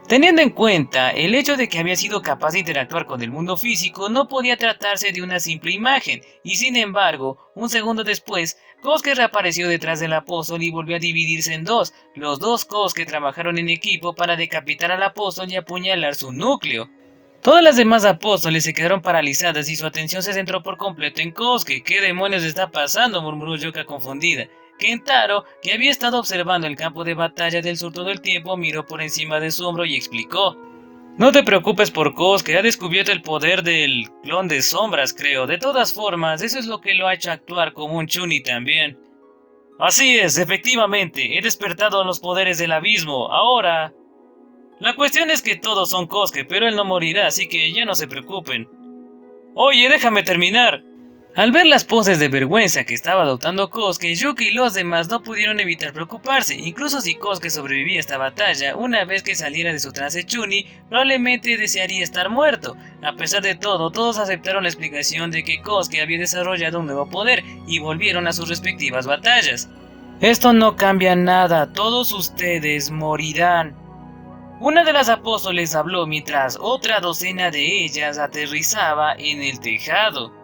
Teniendo en cuenta el hecho de que había sido capaz de interactuar con el mundo físico, no podía tratarse de una simple imagen, y sin embargo, un segundo después, Kosuke reapareció detrás del apóstol y volvió a dividirse en dos. Los dos Kosuke trabajaron en equipo para decapitar al apóstol y apuñalar su núcleo. Todas las demás apóstoles se quedaron paralizadas y su atención se centró por completo en Kosuke. ¿Qué demonios está pasando?, murmuró Yuka confundida. Kentaro, que había estado observando el campo de batalla del sur todo el tiempo, miró por encima de su hombro y explicó. No te preocupes por Kosuke, ha descubierto el poder del clon de sombras, creo. De todas formas, eso es lo que lo ha hecho actuar como un Chunin también. Así es, efectivamente, he despertado los poderes del abismo, ahora... La cuestión es que todos son Kosuke, pero él no morirá, así que ya no se preocupen. Oye, déjame terminar. Al ver las poses de vergüenza que estaba adoptando Kosuke, Yuki y los demás no pudieron evitar preocuparse. Incluso si Kosuke sobrevivía a esta batalla, una vez que saliera de su trance Chunin, probablemente desearía estar muerto. A pesar de todo, todos aceptaron la explicación de que Kosuke había desarrollado un nuevo poder y volvieron a sus respectivas batallas. Esto no cambia nada, todos ustedes morirán. Una de las apóstoles habló mientras otra docena de ellas aterrizaba en el tejado.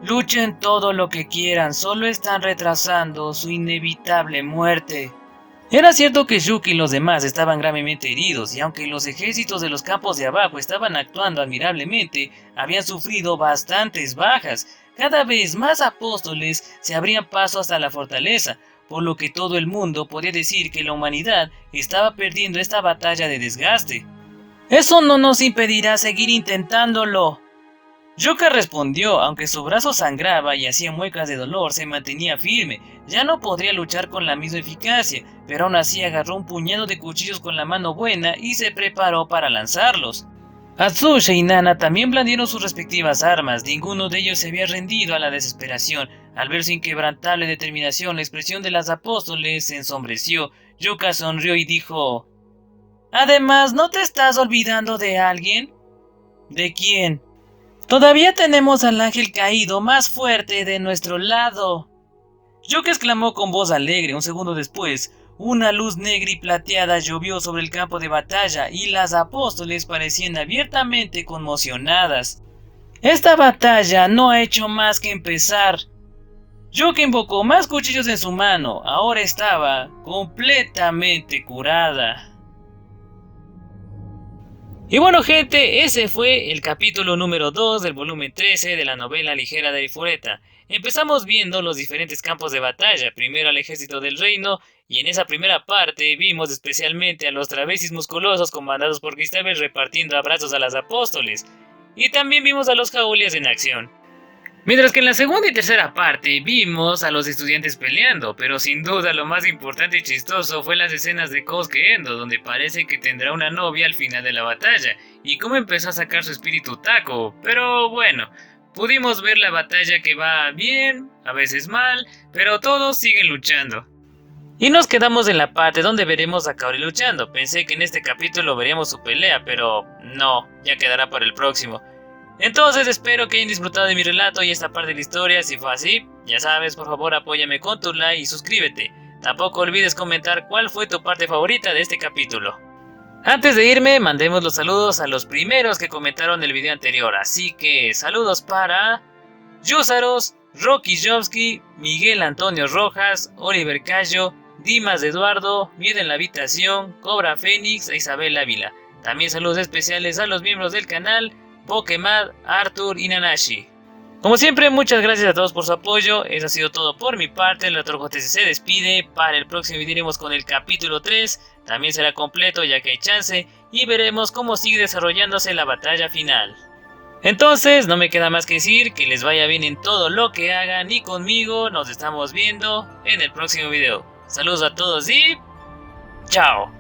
Luchen todo lo que quieran, solo están retrasando su inevitable muerte. Era cierto que Yuki y los demás estaban gravemente heridos, y aunque los ejércitos de los campos de abajo estaban actuando admirablemente, habían sufrido bastantes bajas. Cada vez más apóstoles se abrían paso hasta la fortaleza, por lo que todo el mundo podía decir que la humanidad estaba perdiendo esta batalla de desgaste. Eso no nos impedirá seguir intentándolo. Yuka respondió, aunque su brazo sangraba y hacía muecas de dolor, se mantenía firme. Ya no podría luchar con la misma eficacia, pero aún así agarró un puñado de cuchillos con la mano buena y se preparó para lanzarlos. Atsushi y Nana también blandieron sus respectivas armas, ninguno de ellos se había rendido a la desesperación. Al ver su inquebrantable determinación, la expresión de las apóstoles se ensombreció. Yuka sonrió y dijo: Además, ¿no te estás olvidando de alguien? ¿De quién? Todavía tenemos al ángel caído más fuerte de nuestro lado. Yuka exclamó con voz alegre. Un segundo después, una luz negra y plateada llovió sobre el campo de batalla y las apóstoles parecían abiertamente conmocionadas. Esta batalla no ha hecho más que empezar. Yuka invocó más cuchillos en su mano. Ahora estaba completamente curada. Y bueno, gente, ese fue el capítulo número 2 del volumen 13 de la novela ligera de Arifureta. Empezamos viendo los diferentes campos de batalla, primero al ejército del reino, y en esa primera parte vimos especialmente a los travesis musculosos comandados por Cristabel repartiendo abrazos a las apóstoles, y también vimos a los Jaulias en acción. Mientras que en la segunda y tercera parte vimos a los estudiantes peleando, pero sin duda lo más importante y chistoso fue las escenas de Kosuke Endo, donde parece que tendrá una novia al final de la batalla, y cómo empezó a sacar su espíritu taco. Pero bueno, pudimos ver la batalla que va bien, a veces mal, pero todos siguen luchando. Y nos quedamos en la parte donde veremos a Kaori luchando. Pensé que en este capítulo veríamos su pelea, pero no, ya quedará para el próximo. Entonces espero que hayan disfrutado de mi relato y esta parte de la historia. Si fue así, ya sabes, por favor apóyame con tu like y suscríbete. Tampoco olvides comentar cuál fue tu parte favorita de este capítulo. Antes de irme, mandemos los saludos a los primeros que comentaron el video anterior. Así que saludos para Yusaros, Rocky Jovsky, Miguel Antonio Rojas, Oliver Cayo, Dimas Eduardo, Miedo en la Habitación, Cobra Fénix e Isabel Ávila. También saludos especiales a los miembros del canal, Pokemad, Arthur y Nanashi. Como siempre, muchas gracias a todos por su apoyo. Eso ha sido todo por mi parte. El Dr. JC se despide. Para el próximo video iremos con el capítulo 3. También será completo ya que hay chance. Y veremos cómo sigue desarrollándose la batalla final. Entonces, no me queda más que decir que les vaya bien en todo lo que hagan. Y conmigo nos estamos viendo en el próximo video. Saludos a todos y... ¡chao!